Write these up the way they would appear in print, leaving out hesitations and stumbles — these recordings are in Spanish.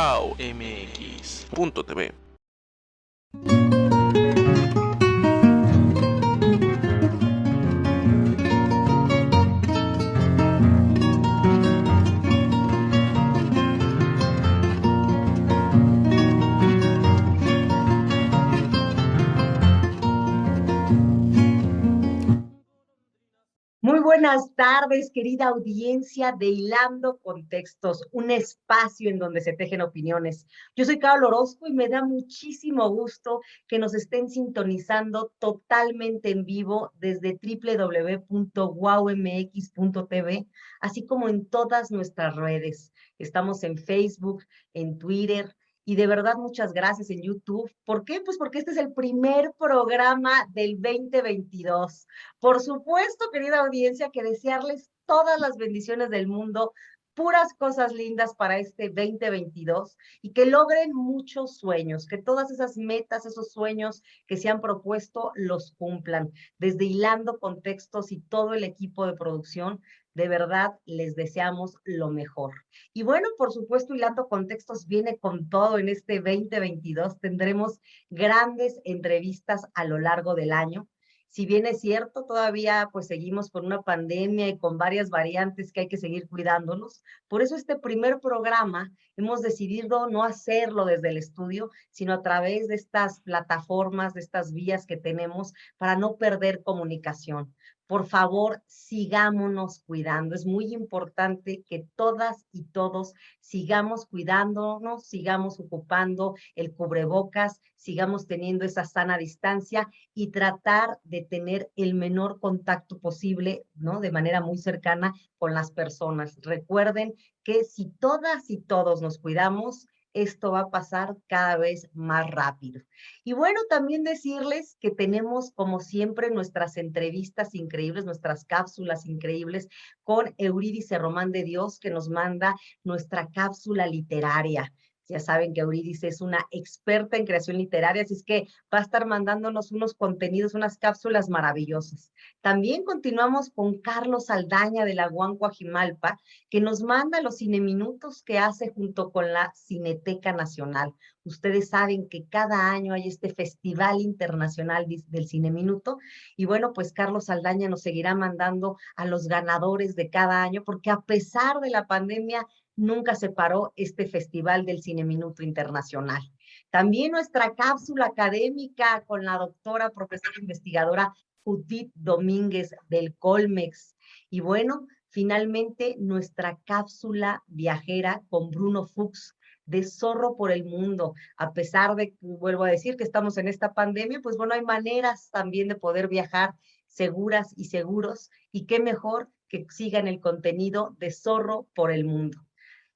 wowmx.tv. Muy buenas tardes, querida audiencia de Hilando Contextos, un espacio en donde se tejen opiniones. Yo soy Carol Orozco y me da muchísimo gusto que nos estén sintonizando totalmente en vivo desde www.wowmx.tv, así como en todas nuestras redes. Estamos en Facebook, en Twitter, y de verdad muchas gracias en YouTube. ¿Por qué? Pues porque este es el primer programa del 2022. Por supuesto, querida audiencia, que desearles todas las bendiciones del mundo, puras cosas lindas para este 2022 y que logren muchos sueños, que todas esas metas, esos sueños que se han propuesto los cumplan. Desde Hilando Contextos y todo el equipo de producción, de verdad les deseamos lo mejor. Y bueno, por supuesto, Hilando Contextos viene con todo en este 2022. Tendremos grandes entrevistas a lo largo del año. Si bien es cierto, todavía pues seguimos con una pandemia y con varias variantes que hay que seguir cuidándonos. Por eso este primer programa hemos decidido no hacerlo desde el estudio, sino a través de estas plataformas, de estas vías que tenemos para no perder comunicación. Por favor, sigámonos cuidando. Es muy importante que todas y todos sigamos cuidándonos, sigamos ocupando el cubrebocas, sigamos teniendo esa sana distancia y tratar de tener el menor contacto posible, ¿no? De manera muy cercana con las personas. Recuerden que si todas y todos nos cuidamos, esto va a pasar cada vez más rápido. Y bueno, también decirles que tenemos, como siempre, nuestras entrevistas increíbles, nuestras cápsulas increíbles con Eurídice Román de Dios, que nos manda nuestra cápsula literaria. Ya saben que Eurídice es una experta en creación literaria, así es que va a estar mandándonos unos contenidos, unas cápsulas maravillosas. También continuamos con Carlos Saldaña de la Guancoajimalpa, que nos manda los cineminutos que hace junto con la Cineteca Nacional. Ustedes saben que cada año hay este Festival Internacional del Cineminuto, y bueno, pues Carlos Saldaña nos seguirá mandando a los ganadores de cada año, porque a pesar de la pandemia, nunca se paró este Festival del Cineminuto Internacional. También nuestra cápsula académica con la doctora, profesora investigadora Judith Domínguez del Colmex. Y bueno, finalmente nuestra cápsula viajera con Bruno Fuchs de Zorro por el Mundo. A pesar de, vuelvo a decir, que estamos en esta pandemia, pues bueno, hay maneras también de poder viajar seguras y seguros, y qué mejor que sigan el contenido de Zorro por el Mundo.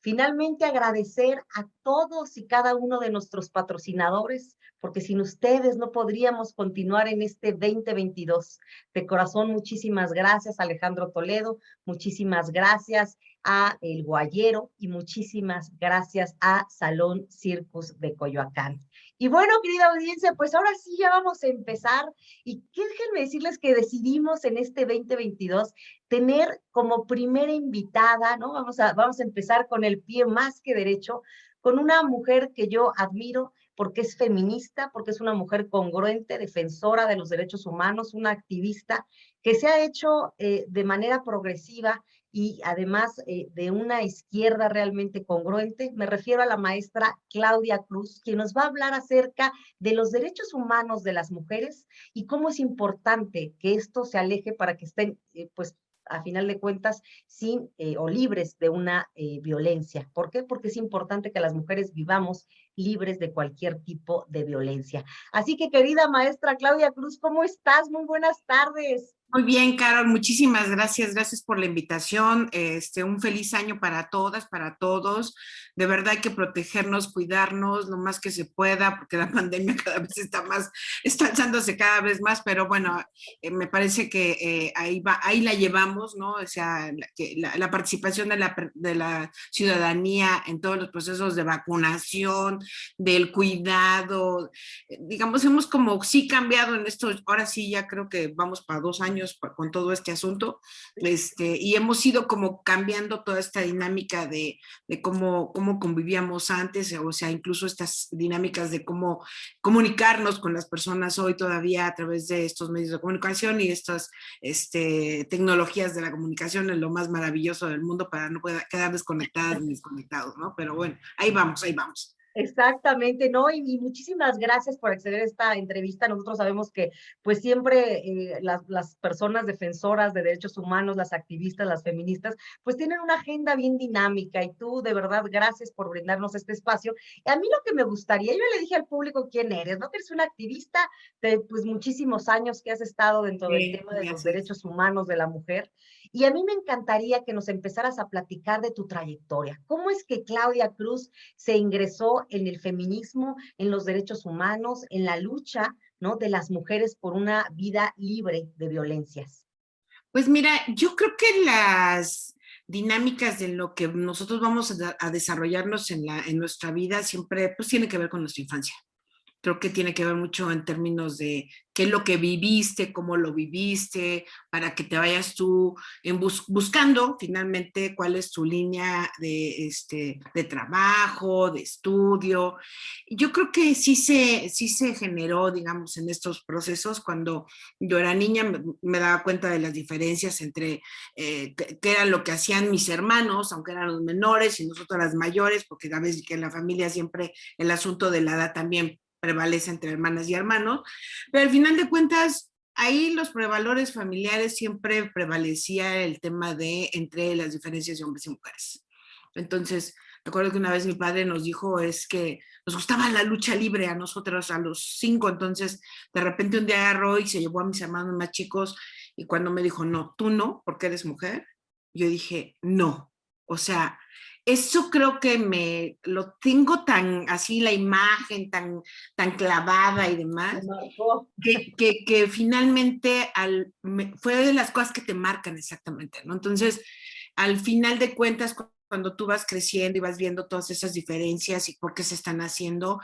Finalmente, agradecer a todos y cada uno de nuestros patrocinadores, porque sin ustedes no podríamos continuar en este 2022. De corazón, muchísimas gracias, Alejandro Toledo, muchísimas gracias a El Guayero y muchísimas gracias a Salón Circus de Coyoacán. Y bueno, querida audiencia, pues ahora sí ya vamos a empezar, y déjenme decirles que decidimos en este 2022 tener como primera invitada, ¿no? Vamos a empezar con el pie más que derecho, con una mujer que yo admiro porque es feminista, porque es una mujer congruente, defensora de los derechos humanos, una activista que se ha hecho de manera progresiva y además de una izquierda realmente congruente. Me refiero a la maestra Claudia Cruz, quien nos va a hablar acerca de los derechos humanos de las mujeres y cómo es importante que esto se aleje para que estén, pues, a final de cuentas, sin o libres de una violencia. ¿Por qué? Porque es importante que las mujeres vivamos libres de cualquier tipo de violencia. Así que, querida maestra Claudia Cruz, ¿cómo estás? Muy buenas tardes. Muy bien, Carol, muchísimas gracias por la invitación. Un feliz año para todas, para todos. De verdad hay que protegernos, cuidarnos lo más que se pueda, porque la pandemia cada vez está alzándose cada vez más, pero bueno, me parece que ahí la llevamos, ¿no? O sea, la participación de la ciudadanía en todos los procesos de vacunación, del cuidado. Digamos, hemos como sí cambiado en esto, ahora sí ya creo que vamos para 2 años con todo este asunto, y hemos ido como cambiando toda esta dinámica de cómo convivíamos antes, o sea, incluso estas dinámicas de cómo comunicarnos con las personas hoy todavía a través de estos medios de comunicación y estas tecnologías de la comunicación es lo más maravilloso del mundo para no quedar desconectadas ni desconectados, ¿no? Pero bueno, ahí vamos, ahí vamos. Exactamente, ¿no? Y muchísimas gracias por acceder a esta entrevista. Nosotros sabemos que pues siempre las personas defensoras de derechos humanos, las activistas, las feministas, pues tienen una agenda bien dinámica y tú de verdad gracias por brindarnos este espacio. Y a mí lo que me gustaría, yo le dije al público quién eres, ¿no? Que eres una activista de pues muchísimos años que has estado dentro del Sí, tema de los gracias. derechos humanos de la mujer. Y a mí me encantaría que nos empezaras a platicar de tu trayectoria. ¿Cómo es que Claudia Cruz se ingresó en el feminismo, en los derechos humanos, en la lucha, ¿no? De las mujeres por una vida libre de violencias? Pues mira, yo creo que las dinámicas de lo que nosotros vamos a desarrollarnos en nuestra vida siempre pues tiene que ver con nuestra infancia. Creo que tiene que ver mucho en términos de qué es lo que viviste, cómo lo viviste, para que te vayas tú buscando finalmente cuál es tu línea de trabajo, de estudio. Yo creo que sí se generó, digamos, en estos procesos. Cuando yo era niña me daba cuenta de las diferencias entre qué era lo que hacían mis hermanos, aunque eran los menores y nosotros las mayores, porque a veces que en la familia siempre el asunto de la edad también prevalece entre hermanas y hermanos, pero al final de cuentas, ahí los prevalores familiares siempre prevalecía el tema de entre las diferencias de hombres y mujeres. Entonces, recuerdo que una vez mi padre nos dijo es que nos gustaba la lucha libre a nosotros, a los 5, entonces de repente un día agarró y se llevó a mis hermanos más chicos y cuando me dijo, no, tú no, porque eres mujer, yo dije, no, o sea, eso creo que me lo tengo tan así, la imagen tan clavada y Me demás, marcó. que finalmente fue de las cosas que te marcan exactamente, ¿no? Entonces, al final de cuentas, cuando tú vas creciendo y vas viendo todas esas diferencias y por qué se están haciendo,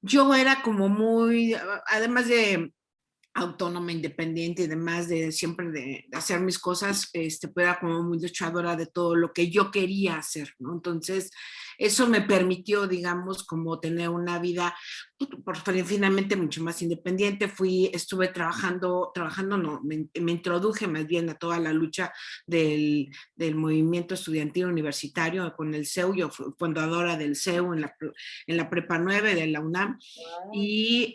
yo era como muy, además de autónoma, independiente y demás, de siempre de hacer mis cosas, pues era como muy luchadora de todo lo que yo quería hacer, ¿no? Entonces, eso me permitió, digamos, como tener una vida finalmente mucho más independiente. Estuve trabajando no, me introduje más bien a toda la lucha del movimiento estudiantil universitario con el CEU. Yo fui fundadora del CEU en la Prepa 9 de la UNAM. Wow. Y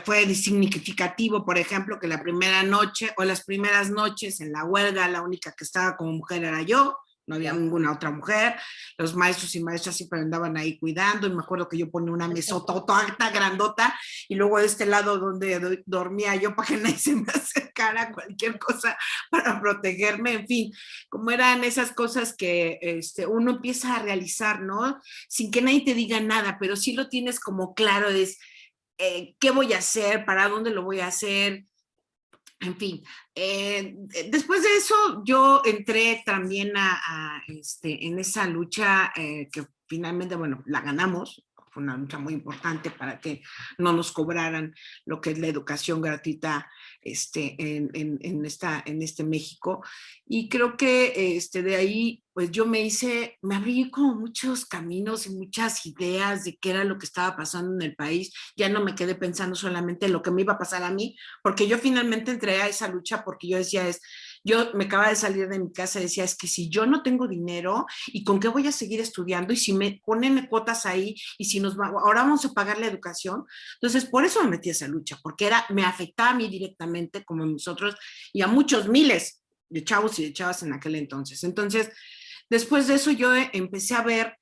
fue significativo, por ejemplo, que la primera noche o las primeras noches en la huelga, la única que estaba como mujer era yo, no había ninguna otra mujer, los maestros y maestras siempre andaban ahí cuidando, y me acuerdo que yo ponía una mesota alta, grandota, y luego de este lado donde dormía yo para que nadie se me acercara, cualquier cosa para protegerme, en fin, como eran esas cosas que uno empieza a realizar, ¿no? Sin que nadie te diga nada, pero sí lo tienes como claro, es qué voy a hacer, para dónde lo voy a hacer, en fin. Después de eso yo entré también en esa lucha que finalmente, bueno, la ganamos. Fue una lucha muy importante para que no nos cobraran lo que es la educación gratuita en este México. Y creo que de ahí, pues yo me abrí como muchos caminos y muchas ideas de qué era lo que estaba pasando en el país. Ya no me quedé pensando solamente en lo que me iba a pasar a mí, porque yo finalmente entré a esa lucha porque yo decía, yo me acababa de salir de mi casa y decía, es que si yo no tengo dinero, ¿y con qué voy a seguir estudiando? Y si me ponen cuotas ahí, y si ahora vamos a pagar la educación. Entonces, por eso me metí a esa lucha, porque me afectaba a mí directamente, como a nosotros, y a muchos miles de chavos y de chavas en aquel entonces. Entonces, después de eso yo empecé a ver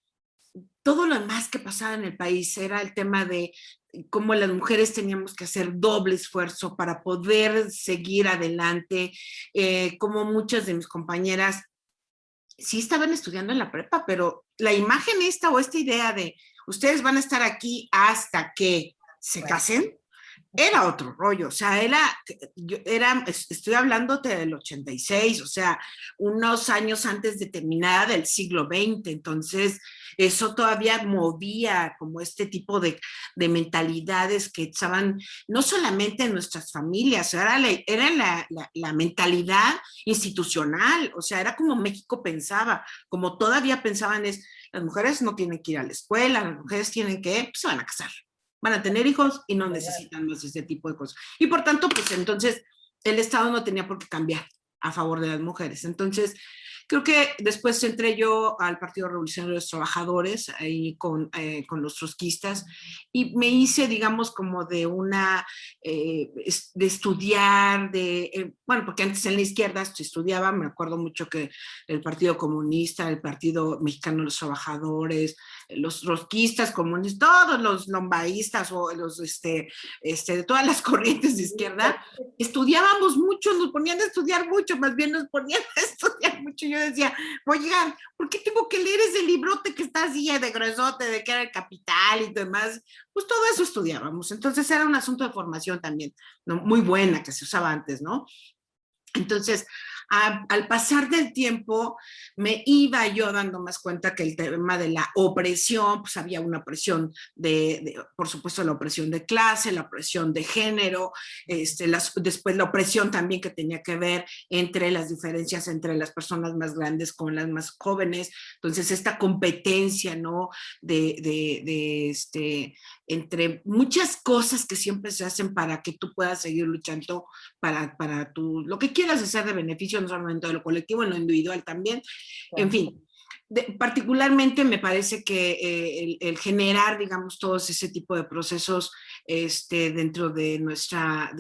todo lo más que pasaba en el país. Era el tema de cómo las mujeres teníamos que hacer doble esfuerzo para poder seguir adelante, como muchas de mis compañeras sí estaban estudiando en la prepa, pero la imagen esta o esta idea de ustedes van a estar aquí hasta que se Bueno, casen, era otro rollo, o sea, estoy hablándote del 86, o sea, unos años antes de terminada del siglo XX, entonces eso todavía movía como este tipo de mentalidades que estaban no solamente en nuestras familias, era la mentalidad institucional, o sea, era como México pensaba, como todavía pensaban es, las mujeres no tienen que ir a la escuela, las mujeres tienen que, pues se van a casar, van a tener hijos y no necesitan más ese tipo de cosas. Y por tanto, pues entonces el Estado no tenía por qué cambiar a favor de las mujeres. Entonces, creo que después entré yo al Partido Revolucionario de los Trabajadores, ahí con los trotskistas, y me hice, digamos, como de de estudiar, bueno, porque antes en la izquierda se estudiaba, me acuerdo mucho que el Partido Comunista, el Partido Mexicano de los Trabajadores, los trotskistas, comunistas, todos los lombaístas o de todas las corrientes de izquierda, estudiábamos mucho, nos ponían a estudiar mucho, más bien nos ponían a estudiar mucho. Yo decía, oigan, ¿por qué tengo que leer ese librote que está así de gruesote, de que era el Capital y demás? Pues todo eso estudiábamos. Entonces era un asunto de formación también, ¿no? Muy buena que se usaba antes, ¿no? Entonces, al pasar del tiempo, me iba yo dando más cuenta que el tema de la opresión, pues había una opresión por supuesto, la opresión de clase, la opresión de género, después la opresión también que tenía que ver entre las diferencias entre las personas más grandes con las más jóvenes. Entonces, esta competencia, ¿no? Entre muchas cosas que siempre se hacen para que tú puedas seguir luchando para lo que quieras hacer de beneficio, no solamente de lo colectivo, en lo individual también. En fin, particularmente me parece que el generar, digamos, todos ese tipo de procesos dentro de nuestra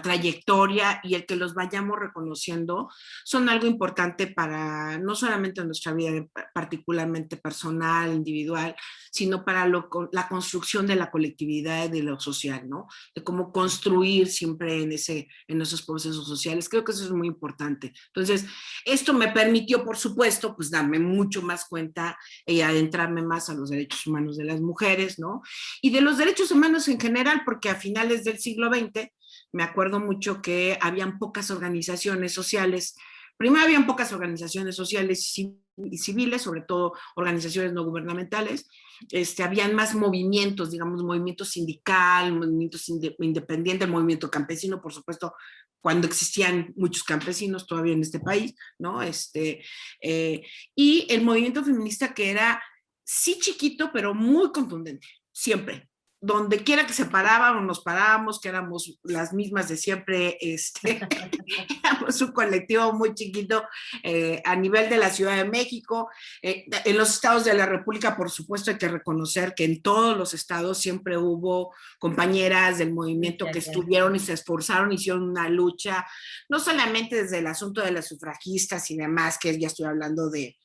trayectoria y el que los vayamos reconociendo son algo importante para no solamente nuestra vida particularmente personal, individual, sino para la construcción de la colectividad y de lo social, ¿no? De cómo construir siempre en esos procesos sociales. Creo que eso es muy importante. Entonces, esto me permitió, por supuesto, pues darme mucho más cuenta y adentrarme más a los derechos humanos de las mujeres, ¿no? Y de los derechos humanos en general, porque a finales del siglo XX me acuerdo mucho que habían pocas organizaciones sociales. Primero habían pocas organizaciones sociales y civiles, sobre todo organizaciones no gubernamentales. Habían más movimientos, digamos, movimiento sindical, movimientos independientes, movimiento campesino, por supuesto, cuando existían muchos campesinos todavía en este país, ¿no? Y el movimiento feminista que era sí chiquito, pero muy contundente, siempre. Donde quiera que se parábamos, nos parábamos, que éramos las mismas de siempre, éramos un colectivo muy chiquito a nivel de la Ciudad de México. En los estados de la República, por supuesto, hay que reconocer que en todos los estados siempre hubo compañeras del movimiento que estuvieron y se esforzaron, hicieron una lucha, no solamente desde el asunto de las sufragistas y demás, que ya estoy hablando de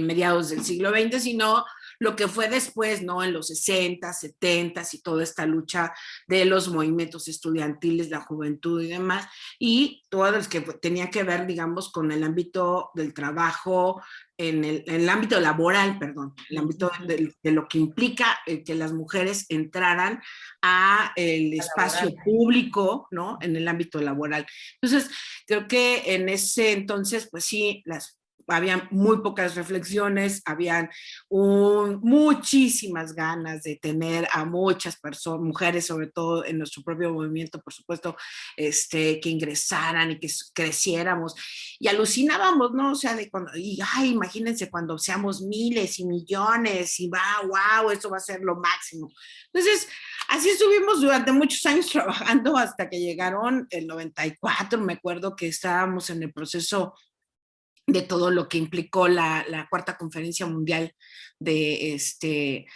mediados del siglo XX, sino lo que fue después, ¿no? En los 60, 70 y toda esta lucha de los movimientos estudiantiles, la juventud y demás, y todos los que tenían que ver, digamos, con el ámbito del trabajo, en el ámbito laboral, perdón, el ámbito de lo que implica que las mujeres entraran a el espacio público, ¿no? En el ámbito laboral. Entonces, creo que en ese entonces, pues sí, habían muy pocas reflexiones, habían muchísimas ganas de tener a muchas personas, mujeres sobre todo en nuestro propio movimiento, por supuesto, que ingresaran y que creciéramos. Y alucinábamos, ¿no? O sea, imagínense cuando seamos miles y millones y wow, esto va a ser lo máximo. Entonces, así estuvimos durante muchos años trabajando hasta que llegaron el 94, me acuerdo que estábamos en el proceso de todo lo que implicó la Cuarta Conferencia Mundial de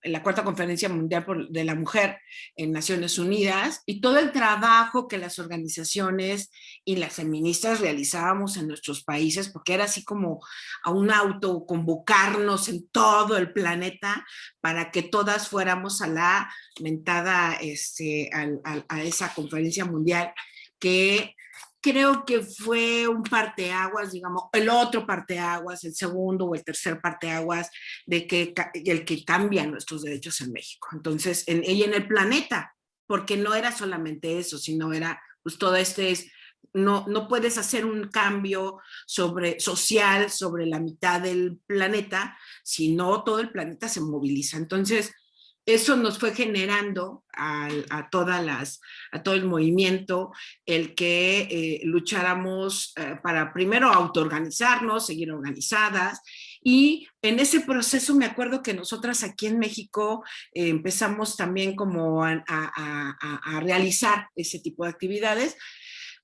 la Cuarta Conferencia Mundial de la Mujer en Naciones Unidas y todo el trabajo que las organizaciones y las feministas realizábamos en nuestros países, porque era así como a un autoconvocarnos en todo el planeta para que todas fuéramos a la mentada, a esa conferencia mundial que creo que fue un parteaguas, digamos, el otro parteaguas, el segundo o el tercer parteaguas de el que cambia nuestros derechos en México. Entonces, y en el planeta, porque no era solamente eso, sino era pues todo no puedes hacer un cambio social sobre la mitad del planeta, si no todo el planeta se moviliza. Entonces, eso nos fue generando a todo el movimiento el que lucháramos para primero autoorganizarnos, seguir organizadas, y en ese proceso me acuerdo que nosotras aquí en México empezamos también como a realizar ese tipo de actividades.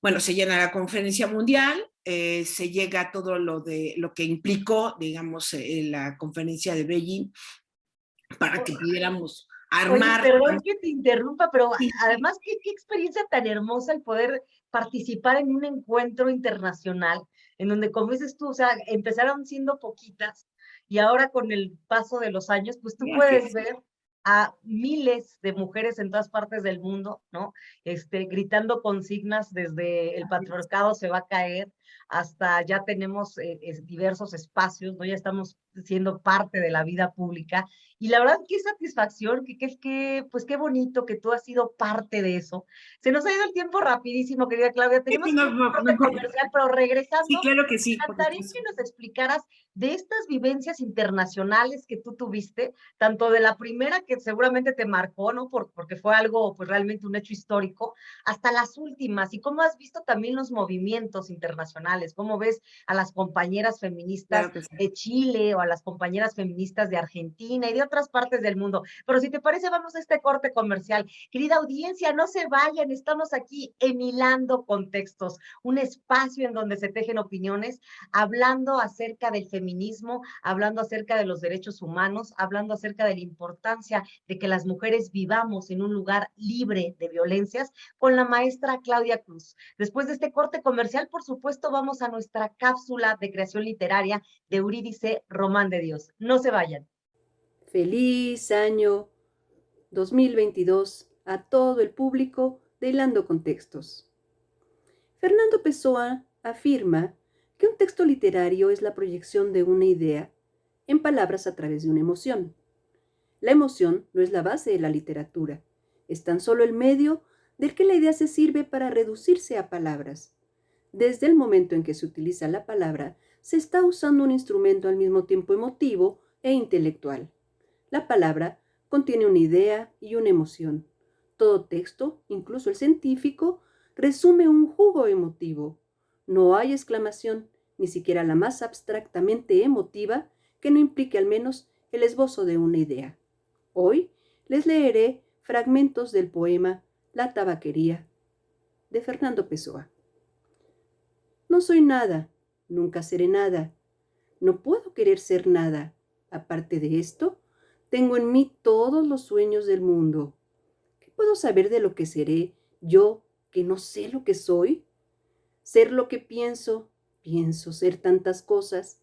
Bueno, se llena la conferencia mundial, se llega a todo lo que implicó, digamos, la conferencia de Beijing, para que pudiéramos Oye, armar. perdón que te interrumpa, pero además, qué experiencia tan hermosa el poder participar en un encuentro internacional, en donde, como dices tú, o sea, empezaron siendo poquitas y ahora con el paso de los años, pues tú puedes ver a miles de mujeres en todas partes del mundo, ¿no? Gritando consignas desde el patriarcado se va a caer hasta ya tenemos diversos espacios, ¿no? Ya estamos siendo parte de la vida pública y la verdad, qué satisfacción, pues qué bonito que tú has sido parte de eso. Se nos ha ido el tiempo rapidísimo, querida Claudia. Tenemos que ir a un corte comercial, pero Sí, regresando, claro que me sí. encantaría que nos explicaras de estas vivencias internacionales que tú tuviste, tanto de la primera que seguramente te marcó, ¿no? Porque fue algo, pues realmente un hecho histórico, hasta las últimas, y cómo has visto también los movimientos internacionales, cómo ves a las compañeras feministas Claro que sí. de Chile o a las compañeras feministas de Argentina y de otras partes del mundo. Pero si te parece, vamos a este corte comercial. Querida audiencia, no se vayan, estamos aquí en Hilando Contextos, un espacio en donde se tejen opiniones, hablando acerca del feminismo, hablando acerca de los derechos humanos, hablando acerca de la importancia de que las mujeres vivamos en un lugar libre de violencias, con la maestra Claudia Cruz. Después de este corte comercial, por supuesto, vamos a nuestra cápsula de creación literaria de Eurídice Román de Dios. No se vayan. Feliz año 2022 a todo el público de Hilando Contextos. Fernando Pessoa afirma que un texto literario es la proyección de una idea en palabras a través de una emoción. La emoción no es la base de la literatura, es tan solo el medio del que la idea se sirve para reducirse a palabras. Desde el momento en que se utiliza la palabra, se está usando un instrumento al mismo tiempo emotivo e intelectual. La palabra contiene una idea y una emoción. Todo texto, incluso el científico, resume un jugo emotivo. No hay exclamación, ni siquiera la más abstractamente emotiva, que no implique al menos el esbozo de una idea. Hoy les leeré fragmentos del poema La tabaquería de Fernando Pessoa. No soy nada, nunca seré nada. No puedo querer ser nada. Aparte de esto, tengo en mí todos los sueños del mundo. ¿Qué puedo saber de lo que seré yo que no sé lo que soy? Ser lo que pienso, pienso ser tantas cosas.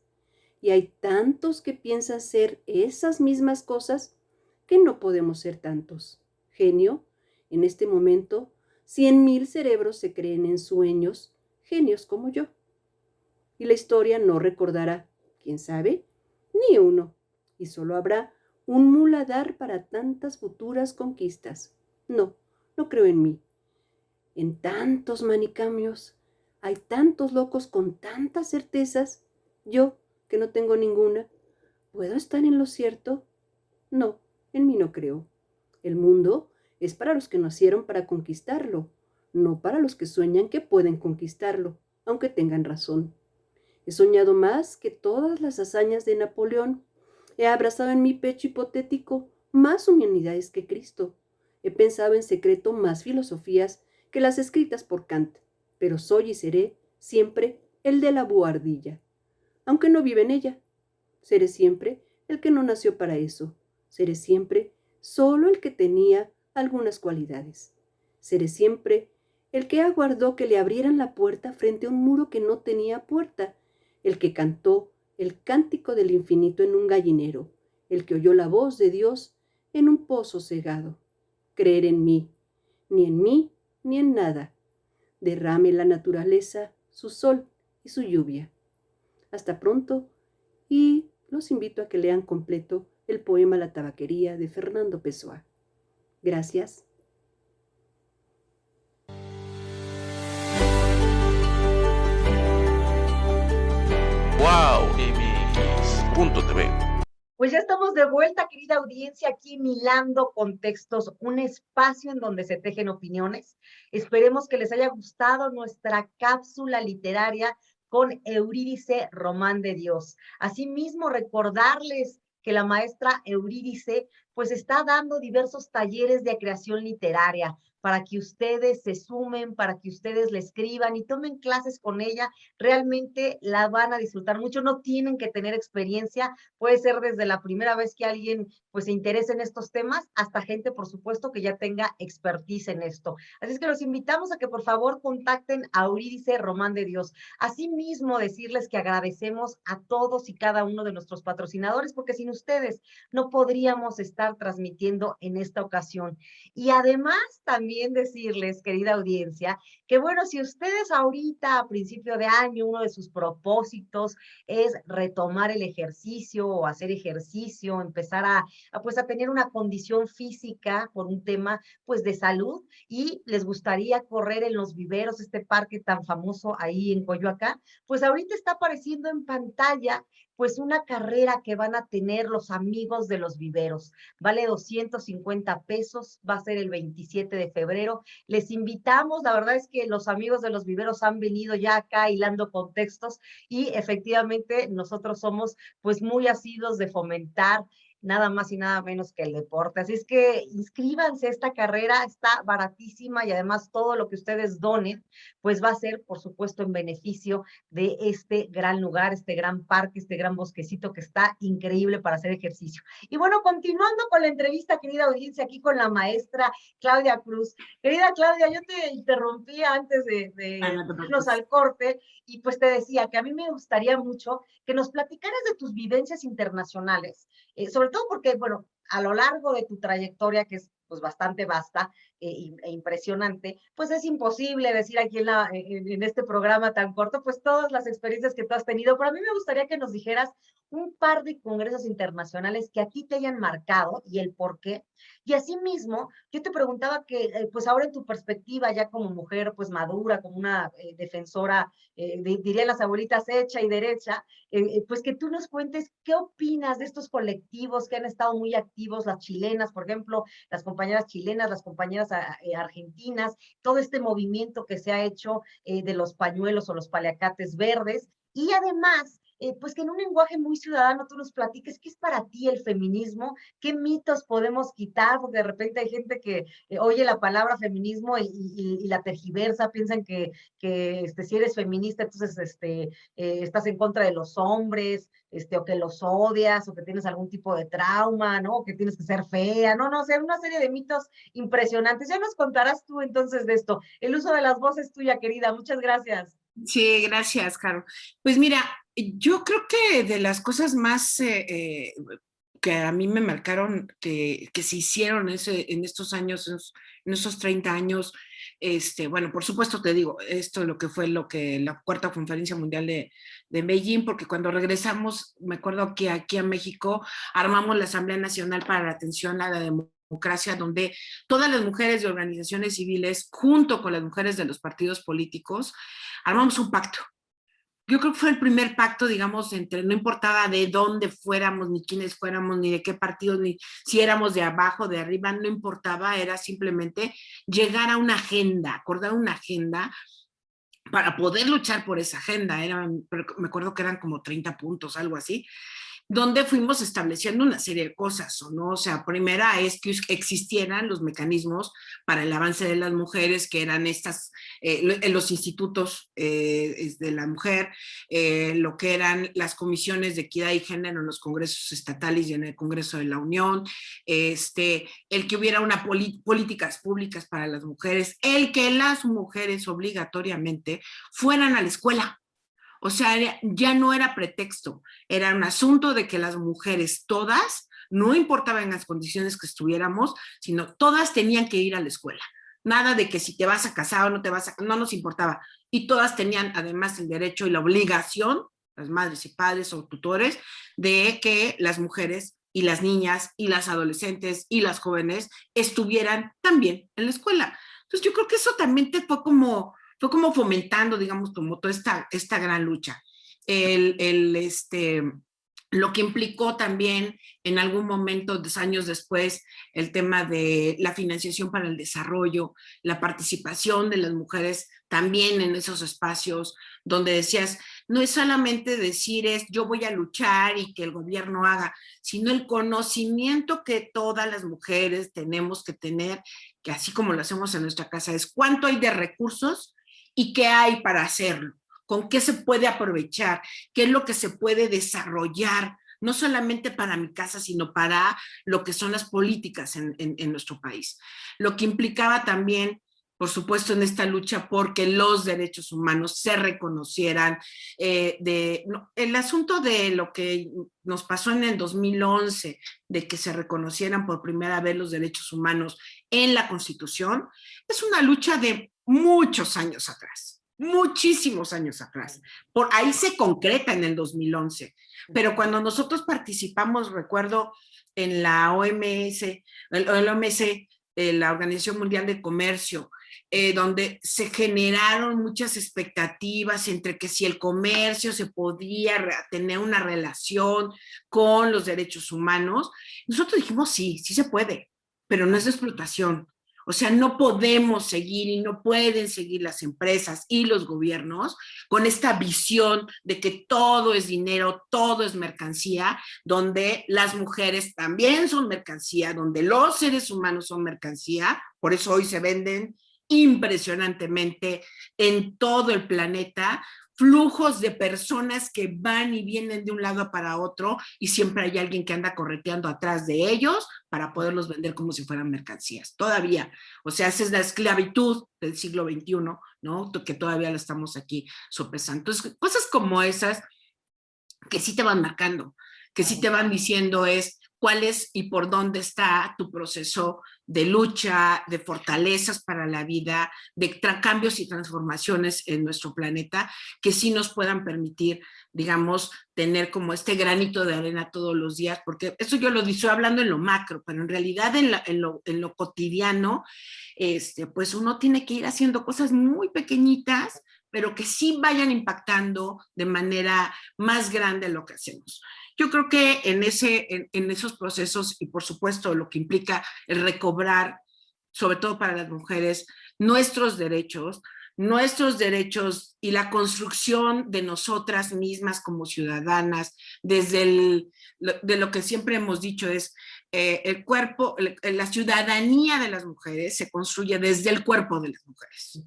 Y hay tantos que piensan ser esas mismas cosas que no podemos ser tantos. Genio, en este momento, 100.000 cerebros se creen en sueños, genios como yo. Y la historia no recordará, quién sabe, ni uno, y solo habrá un muladar para tantas futuras conquistas. No, no creo en mí. En tantos manicamios, hay tantos locos con tantas certezas. Yo, que no tengo ninguna, ¿puedo estar en lo cierto? No, en mí no creo. El mundo es para los que nacieron para conquistarlo, no para los que sueñan que pueden conquistarlo, aunque tengan razón. He soñado más que todas las hazañas de Napoleón. He abrazado en mi pecho hipotético más humanidades que Cristo. He pensado en secreto más filosofías que las escritas por Kant, pero soy y seré siempre el de la buhardilla. Aunque no vive en ella, seré siempre el que no nació para eso. Seré siempre solo el que tenía algunas cualidades. Seré siempre el que aguardó que le abrieran la puerta frente a un muro que no tenía puerta, el que cantó el cántico del infinito en un gallinero, el que oyó la voz de Dios en un pozo cegado. Creer en mí, ni en mí, ni en nada. Derrame la naturaleza su sol y su lluvia. Hasta pronto, y los invito a que lean completo el poema La tabaquería de Fernando Pessoa. Gracias. Pues ya estamos de vuelta, querida audiencia, aquí en Hilando Contextos, un espacio en donde se tejen opiniones. Esperemos que les haya gustado nuestra cápsula literaria con Eurídice Román de Dios. Asimismo, recordarles que la maestra Eurídice pues está dando diversos talleres de creación literaria para que ustedes se sumen, para que ustedes le escriban y tomen clases con ella. Realmente la van a disfrutar mucho, no tienen que tener experiencia, puede ser desde la primera vez que alguien pues se interese en estos temas hasta gente, por supuesto, que ya tenga expertise en esto. Así es que los invitamos a que por favor contacten a Eurídice Román de Dios. Asimismo, decirles que agradecemos a todos y cada uno de nuestros patrocinadores, porque sin ustedes no podríamos estar transmitiendo en esta ocasión. Y además también decirles, querida audiencia, que bueno, si ustedes ahorita a principio de año, uno de sus propósitos es retomar el ejercicio o hacer ejercicio, empezar pues a tener una condición física por un tema pues de salud y les gustaría correr en Los Viveros, este parque tan famoso ahí en Coyoacán, pues ahorita está apareciendo en pantalla pues una carrera que van a tener los amigos de Los Viveros. Vale 250 pesos, va a ser el 27 de febrero. Les invitamos, la verdad es que los amigos de Los Viveros han venido ya acá hilando contextos y efectivamente nosotros somos pues muy asiduos de fomentar nada más y nada menos que el deporte. Así es que inscríbanse a esta carrera, está baratísima y además todo lo que ustedes donen, pues va a ser, por supuesto, en beneficio de este gran lugar, este gran parque, este gran bosquecito que está increíble para hacer ejercicio. Y bueno, continuando con la entrevista, querida audiencia, aquí con la maestra Claudia Cruz. Querida Claudia, yo te interrumpí antes de irnos al corte y pues te decía que a mí me gustaría mucho que nos platicaras de tus vivencias internacionales, sobre todo porque, bueno, a lo largo de tu trayectoria, que es pues bastante vasta e impresionante, pues es imposible decir aquí en este programa tan corto, pues todas las experiencias que tú has tenido, pero a mí me gustaría que nos dijeras un par de congresos internacionales que a ti te hayan marcado y el por qué. Y asimismo, yo te preguntaba que, pues ahora en tu perspectiva, ya como mujer, pues madura, como una defensora, dirían las abuelitas, hecha y derecha, pues que tú nos cuentes qué opinas de estos colectivos que han estado muy activos, las chilenas, por ejemplo, las compañeras chilenas, las compañeras argentinas, todo este movimiento que se ha hecho de los pañuelos o los paliacates verdes, y además, pues que en un lenguaje muy ciudadano tú nos platiques qué es para ti el feminismo, qué mitos podemos quitar, porque de repente hay gente que oye la palabra feminismo y la tergiversa, piensan que si eres feminista, entonces estás en contra de los hombres, o que los odias, o que tienes algún tipo de trauma, ¿no? O que tienes que ser fea, no, o sea, una serie de mitos impresionantes. Ya nos contarás tú entonces de esto. El uso de las voces tuya, querida. Muchas gracias. Sí, gracias, Caro. Pues mira, yo creo que de las cosas más que a mí me marcaron, que se hicieron en estos años, en esos 30 años, bueno, por supuesto te digo, esto es lo que fue la cuarta conferencia mundial de Beijing, porque cuando regresamos, me acuerdo que aquí a México armamos la Asamblea Nacional para la Atención a la Democracia, donde todas las mujeres de organizaciones civiles, junto con las mujeres de los partidos políticos, armamos un pacto. Yo creo que fue el primer pacto, digamos, entre, no importaba de dónde fuéramos, ni quiénes fuéramos, ni de qué partido, ni si éramos de abajo, de arriba, no importaba, era simplemente llegar a una agenda, acordar una agenda para poder luchar por esa agenda. Me acuerdo que eran como 30 puntos, algo así, donde fuimos estableciendo una serie de cosas, ¿no? O sea, primera es que existieran los mecanismos para el avance de las mujeres, que eran los institutos de la mujer, lo que eran las comisiones de equidad y género en los congresos estatales y en el Congreso de la Unión, el que hubiera políticas públicas para las mujeres, el que las mujeres obligatoriamente fueran a la escuela. O sea, ya no era pretexto, era un asunto de que las mujeres todas, no importaba en las condiciones que estuviéramos, sino todas tenían que ir a la escuela. Nada de que si te vas a casar o no te vas a, no nos importaba. Y todas tenían además el derecho y la obligación, las madres y padres o tutores, de que las mujeres y las niñas y las adolescentes y las jóvenes estuvieran también en la escuela. Entonces yo creo que eso también fue como fomentando, digamos, como toda esta gran lucha. lo que implicó también en algún momento, 2 años después, el tema de la financiación para el desarrollo, la participación de las mujeres también en esos espacios donde decías, no es solamente decir yo voy a luchar y que el gobierno haga, sino el conocimiento que todas las mujeres tenemos que tener, que así como lo hacemos en nuestra casa, es cuánto hay de recursos y qué hay para hacerlo, con qué se puede aprovechar, qué es lo que se puede desarrollar, no solamente para mi casa, sino para lo que son las políticas en nuestro país. Lo que implicaba también, por supuesto, en esta lucha porque los derechos humanos se reconocieran. El asunto de lo que nos pasó en el 2011, de que se reconocieran por primera vez los derechos humanos en la Constitución, es una lucha de muchos años atrás. Muchísimos años atrás. Por ahí se concreta en el 2011. Pero cuando nosotros participamos, recuerdo, en la OMS, la Organización Mundial de Comercio, donde se generaron muchas expectativas entre que si el comercio se podía tener una relación con los derechos humanos, nosotros dijimos sí, sí se puede, pero no es de explotación. O sea, no podemos seguir y no pueden seguir las empresas y los gobiernos con esta visión de que todo es dinero, todo es mercancía, donde las mujeres también son mercancía, donde los seres humanos son mercancía, por eso hoy se venden impresionantemente en todo el planeta, flujos de personas que van y vienen de un lado para otro y siempre hay alguien que anda correteando atrás de ellos para poderlos vender como si fueran mercancías, todavía. O sea, esa es la esclavitud del siglo XXI, ¿no? Que todavía la estamos aquí sopesando. Entonces, cosas como esas que sí te van marcando, que sí te van diciendo cuál es y por dónde está tu proceso de lucha, de fortalezas para la vida, de cambios y transformaciones en nuestro planeta, que sí nos puedan permitir, digamos, tener como este granito de arena todos los días, porque eso yo lo estoy hablando en lo macro, pero en realidad en lo cotidiano, pues uno tiene que ir haciendo cosas muy pequeñitas, pero que sí vayan impactando de manera más grande lo que hacemos. Yo creo que en esos procesos y por supuesto lo que implica el recobrar, sobre todo para las mujeres, nuestros derechos y la construcción de nosotras mismas como ciudadanas, de lo que siempre hemos dicho es el cuerpo, la ciudadanía de las mujeres se construye desde el cuerpo de las mujeres.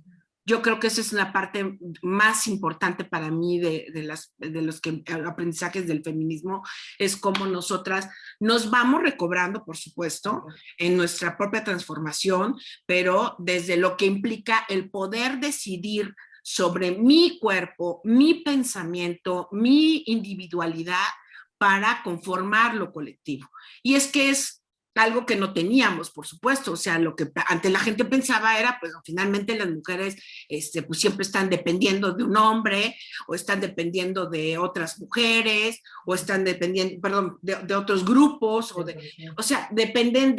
Yo creo que esa es una parte más importante para mí de los aprendizajes del feminismo, es cómo nosotras nos vamos recobrando, por supuesto, en nuestra propia transformación, pero desde lo que implica el poder decidir sobre mi cuerpo, mi pensamiento, mi individualidad para conformar lo colectivo. Y es que es algo que no teníamos, por supuesto, o sea, lo que antes la gente pensaba era, pues finalmente las mujeres pues siempre están dependiendo de un hombre, o están dependiendo de otras mujeres, o están dependiendo, perdón, de otros grupos, o sea, dependen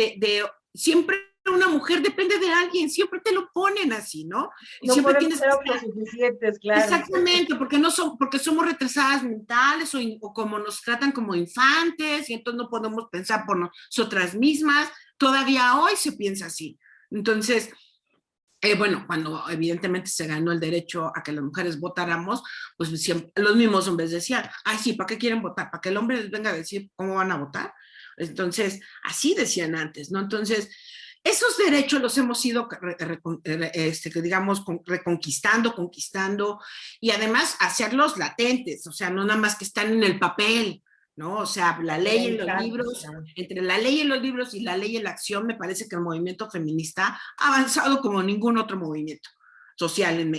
siempre una mujer depende de alguien, siempre te lo ponen así, ¿no? Y no siempre podemos ser autosuficientes, claro. Exactamente, porque somos retrasadas mentales o como nos tratan como infantes y entonces no podemos pensar por nosotras mismas. Todavía hoy se piensa así. Entonces, bueno, cuando evidentemente se ganó el derecho a que las mujeres votáramos, pues siempre, los mismos hombres decían, ay, sí, ¿para qué quieren votar? ¿Para que el hombre les venga a decir cómo van a votar? Entonces, así decían antes, ¿no? Entonces, esos derechos los hemos ido, digamos, conquistando, y además hacerlos latentes, o sea, no nada más que están en el papel, ¿no? O sea, la ley en los libros, entre la ley en los libros y la ley en la acción, me parece que el movimiento feminista ha avanzado como ningún otro movimiento social en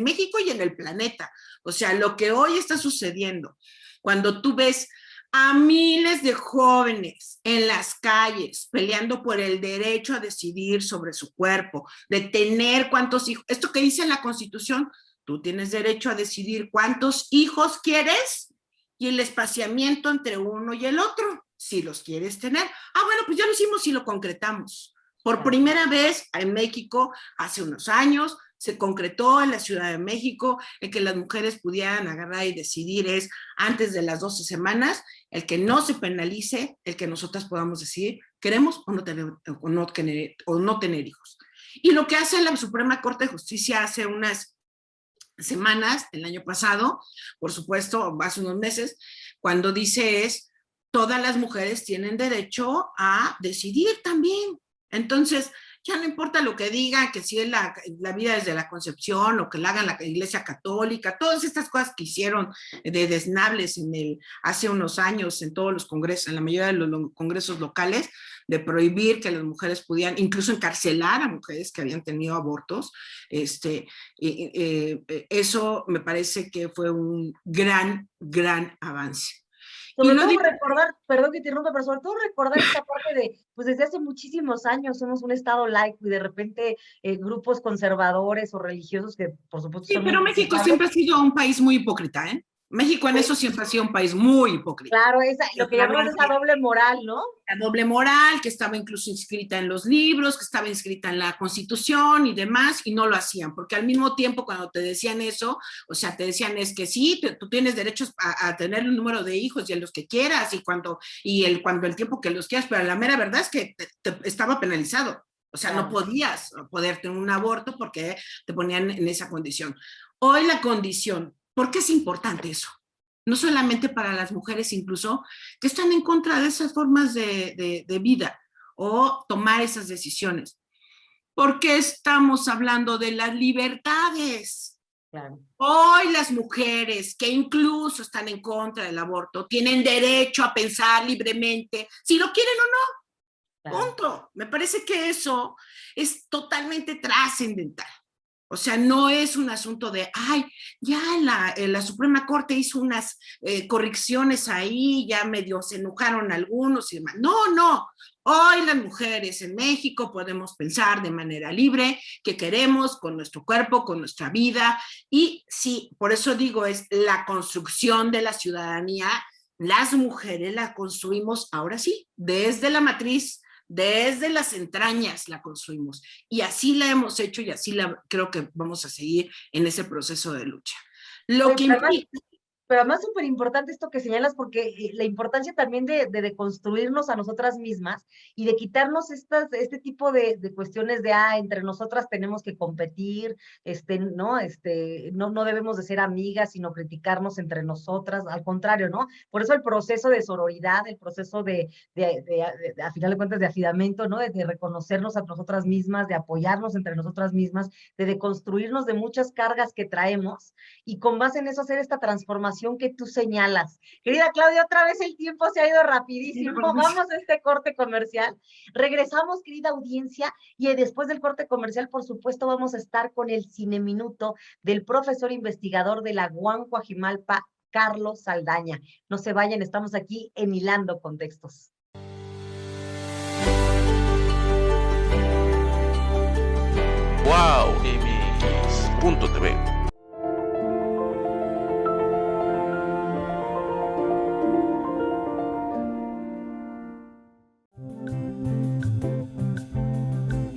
México y en el planeta. O sea, lo que hoy está sucediendo, cuando tú ves a miles de jóvenes en las calles peleando por el derecho a decidir sobre su cuerpo, de tener cuántos hijos, esto que dice en la Constitución, tú tienes derecho a decidir cuántos hijos quieres y el espaciamiento entre uno y el otro, si los quieres tener. Ah, bueno, pues ya lo hicimos y lo concretamos. Por primera vez en México, hace unos años, se concretó en la Ciudad de México, el que las mujeres pudieran agarrar y decidir es antes de las 12 semanas, el que no se penalice, el que nosotras podamos decidir, queremos o no tener hijos. Y lo que hace la Suprema Corte de Justicia hace unas semanas, el año pasado, por supuesto, hace unos meses, cuando dice es, todas las mujeres tienen derecho a decidir también. Entonces, ya no importa lo que diga, que si es la vida desde la concepción, o que la hagan la Iglesia Católica, todas estas cosas que hicieron de desnables hace unos años en todos los congresos, en la mayoría de los congresos locales, de prohibir que las mujeres pudieran, incluso encarcelar a mujeres que habían tenido abortos, eso me parece que fue un gran avance. Sobre todo recordar, perdón que te interrumpa, pero sobre todo recordar esta parte de, pues desde hace muchísimos años somos un estado laico y de repente grupos conservadores o religiosos que por supuesto sí, son pero muy México siempre ha sido un país muy hipócrita, ¿eh? México en eso siempre ha sido un país muy hipócrita. Claro, lo que llamamos esa doble moral, ¿no? La doble moral, que estaba incluso inscrita en los libros, que estaba inscrita en la Constitución y demás, y no lo hacían, porque al mismo tiempo cuando te decían eso, o sea, te decían es que sí, tú tienes derechos a tener un número de hijos y a los que quieras, y cuando el tiempo que los quieras, pero la mera verdad es que estaba penalizado. O sea, claro, no podías poder tener un aborto porque te ponían en esa condición. Hoy la condición, ¿por qué es importante eso? No solamente para las mujeres incluso, que están en contra de esas formas de vida o tomar esas decisiones. Porque estamos hablando de las libertades. Claro. Hoy las mujeres que incluso están en contra del aborto tienen derecho a pensar libremente si lo quieren o no. Claro. Punto. Me parece que eso es totalmente trascendental. O sea, no es un asunto de, ay, ya la Suprema Corte hizo unas correcciones ahí, ya medio se enojaron algunos y demás. No. Hoy las mujeres en México podemos pensar de manera libre qué queremos con nuestro cuerpo, con nuestra vida. Y sí, por eso digo, es la construcción de la ciudadanía. Las mujeres la construimos ahora sí, desde la matriz, desde las entrañas la construimos, y así la hemos hecho y así creo que vamos a seguir en ese proceso de lucha. Lo que implica... Pero además súper importante esto que señalas, porque la importancia también de construirnos a nosotras mismas y de quitarnos este tipo de cuestiones de, entre nosotras tenemos que competir, no debemos de ser amigas, sino criticarnos entre nosotras, al contrario, ¿no? Por eso el proceso de sororidad, el proceso a final de cuentas, de afidamento, ¿no? De reconocernos a nosotras mismas, de apoyarnos entre nosotras mismas, de deconstruirnos de muchas cargas que traemos y con base en eso hacer esta transformación que tú señalas. Querida Claudia, otra vez el tiempo se ha ido rapidísimo. Vamos a este corte comercial. Regresamos, querida audiencia, y después del corte comercial, por supuesto, vamos a estar con el Cine Minuto del profesor investigador de la UAM Coajimalpa, Carlos Saldaña. No se vayan, estamos aquí en Hilando Contextos. Wow, y mis .tv.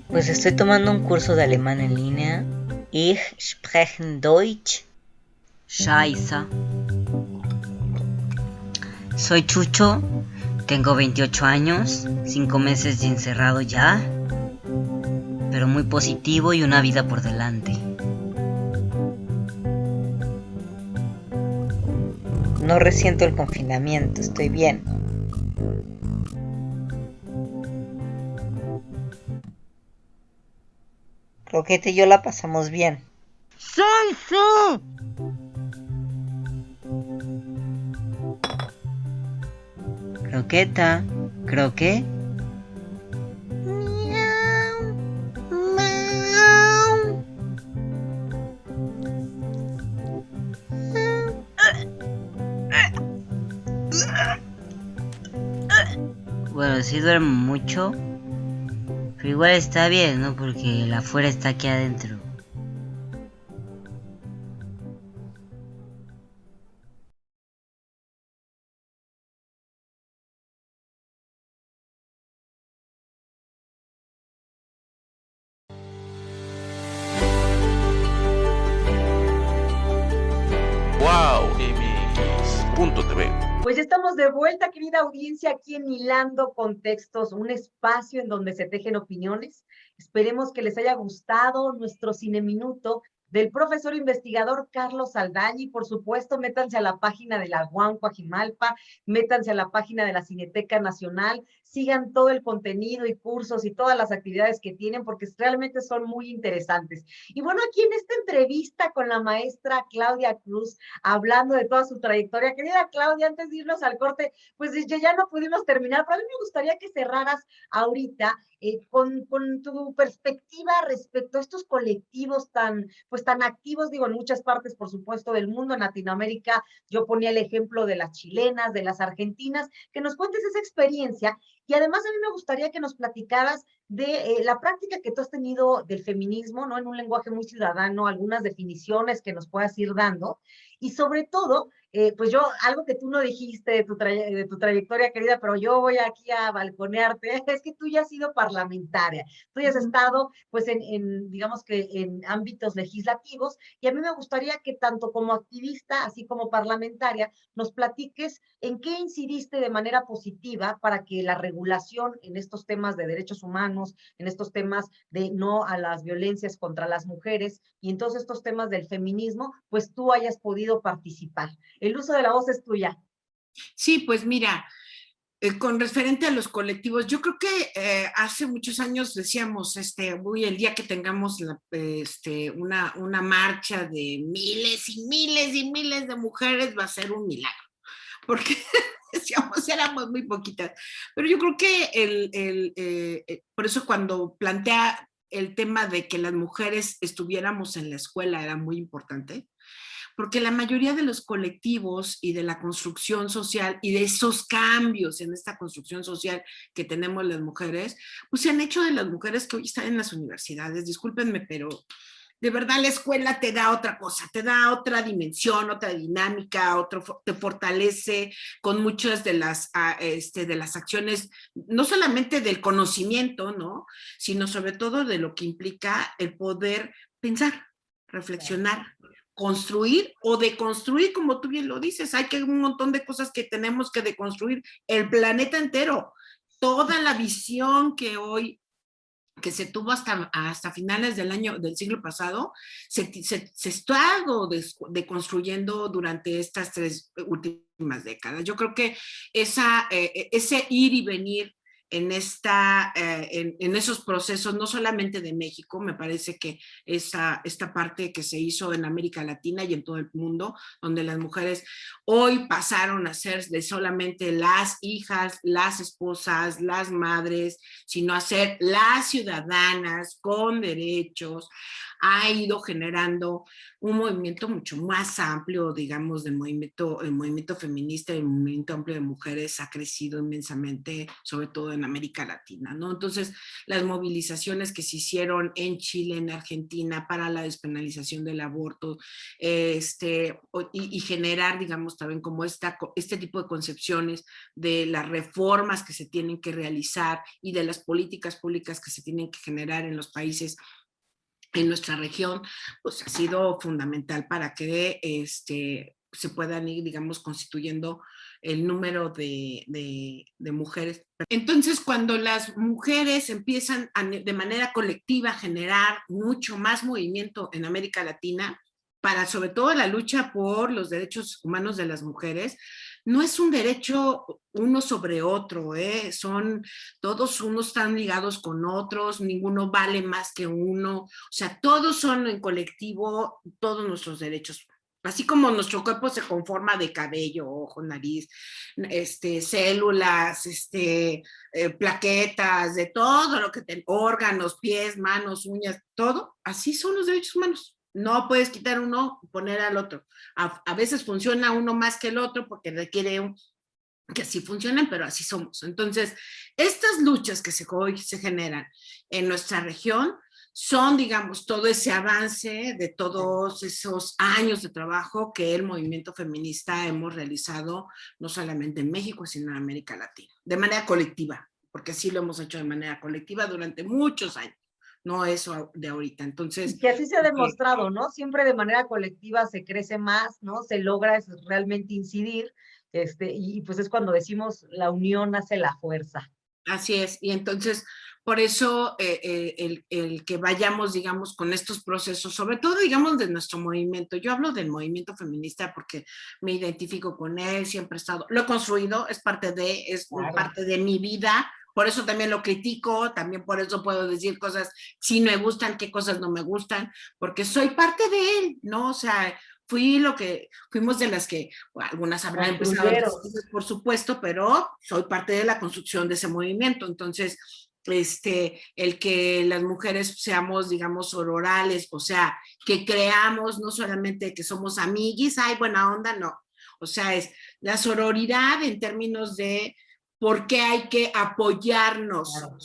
Pues estoy tomando un curso de alemán en línea. Ich spreche Deutsch. Scheiße. Soy Chucho, tengo 28 años, 5 meses de encerrado ya, pero muy positivo y una vida por delante. No resiento el confinamiento, estoy bien. Croquete y yo la pasamos bien. ¡Sí! Croqueta, croque. Miau, miau. Bueno, sí duermo mucho. Pero igual está bien, ¿no? Porque el afuera está aquí adentro. Pues ya estamos de vuelta, querida audiencia, aquí en Hilando Contextos, un espacio en donde se tejen opiniones. Esperemos que les haya gustado nuestro Cine Minuto del profesor investigador Carlos Saldaña, y por supuesto métanse a la página de la UAM Coajimalpa, métanse a la página de la Cineteca Nacional, sigan todo el contenido y cursos y todas las actividades que tienen porque realmente son muy interesantes. Y bueno, aquí en esta entrevista con la maestra Claudia Cruz, hablando de toda su trayectoria, querida Claudia, antes de irnos al corte, pues ya no pudimos terminar, pero a mí me gustaría que cerraras ahorita con tu perspectiva respecto a estos colectivos tan activos, digo, en muchas partes, por supuesto, del mundo. En Latinoamérica, yo ponía el ejemplo de las chilenas, de las argentinas, que nos cuentes esa experiencia. Y además a mí me gustaría que nos platicaras de la práctica que tú has tenido del feminismo, ¿no? En un lenguaje muy ciudadano, algunas definiciones que nos puedas ir dando. Y sobre todo, pues yo, algo que tú no dijiste de tu trayectoria, querida, pero yo voy aquí a balconearte, es que tú ya has sido parlamentaria, tú ya has estado, pues, digamos que en ámbitos legislativos, y a mí me gustaría que tanto como activista, así como parlamentaria, nos platiques en qué incidiste de manera positiva para que la regulación en estos temas de derechos humanos, en estos temas de no a las violencias contra las mujeres, y en todos estos temas del feminismo, pues tú hayas podido participar. El uso de la voz es tuya. Sí, pues mira, con referente a los colectivos, yo creo que hace muchos años decíamos, el día que tengamos una marcha de miles y miles y miles de mujeres va a ser un milagro, porque decíamos, éramos muy poquitas. Pero yo creo que por eso cuando plantea el tema de que las mujeres estuviéramos en la escuela era muy importante, porque la mayoría de los colectivos y de la construcción social y de esos cambios en esta construcción social que tenemos las mujeres, pues se han hecho de las mujeres que hoy están en las universidades. Discúlpenme, pero de verdad la escuela te da otra cosa, te da otra dimensión, otra dinámica, te fortalece con muchas de las acciones, no solamente del conocimiento, ¿no? Sino sobre todo de lo que implica el poder pensar, reflexionar, construir o deconstruir, como tú bien lo dices. Hay un montón de cosas que tenemos que deconstruir, el planeta entero, toda la visión que se tuvo hasta finales del siglo pasado, se está deconstruyendo durante estas 3 últimas décadas. Yo creo que ese ir y venir en esos procesos, no solamente de México, me parece que esta parte que se hizo en América Latina y en todo el mundo, donde las mujeres hoy pasaron a ser de solamente las hijas, las esposas, las madres, sino a ser las ciudadanas con derechos, ha ido generando un movimiento mucho más amplio, digamos, el movimiento feminista, el movimiento amplio de mujeres ha crecido inmensamente, sobre todo en América Latina, ¿no? Entonces, las movilizaciones que se hicieron en Chile, en Argentina, para la despenalización del aborto, y generar, digamos, también como este tipo de concepciones de las reformas que se tienen que realizar y de las políticas públicas que se tienen que generar en los países en nuestra región, pues ha sido fundamental para que se puedan ir, digamos, constituyendo el número de mujeres. Entonces, cuando las mujeres empiezan de manera colectiva a generar mucho más movimiento en América Latina, para sobre todo la lucha por los derechos humanos de las mujeres, no es un derecho uno sobre otro, todos unos están ligados con otros, ninguno vale más que uno, o sea, todos son en colectivo, todos nuestros derechos. Así como nuestro cuerpo se conforma de cabello, ojo, nariz, células, plaquetas, de todo lo que órganos, pies, manos, uñas, todo, así son los derechos humanos. No puedes quitar uno y poner al otro. A veces funciona uno más que el otro porque requiere que así funcionen, pero así somos. Entonces, estas luchas que hoy se generan en nuestra región son, digamos, todo ese avance de todos esos años de trabajo que el movimiento feminista hemos realizado, no solamente en México, sino en América Latina, de manera colectiva, porque sí lo hemos hecho de manera colectiva durante muchos años. no eso de ahorita. Entonces, Y que así se ha demostrado, ¿no? Siempre de manera colectiva se crece más, ¿no? Se logra realmente incidir, y pues es cuando decimos la unión hace la fuerza. así es, y entonces por eso el que vayamos, digamos, con estos procesos, sobre todo, digamos, de nuestro movimiento. Yo hablo del movimiento feminista porque me identifico con él, siempre he estado, lo he construido, es Claro. parte de mi vida, por eso también lo critico, también por eso puedo decir cosas, si me gustan, qué cosas no me gustan, porque soy parte de él, ¿no? O sea, fuimos de las que, bueno, algunas habrán empezado Construyeron. por supuesto, pero soy parte de la construcción de ese movimiento. Entonces, el que las mujeres seamos, digamos, sororales, o sea, que creamos no solamente que somos amiguis, ay, buena onda, no. O sea, es la sororidad en términos de por qué hay que apoyarnos, Claro.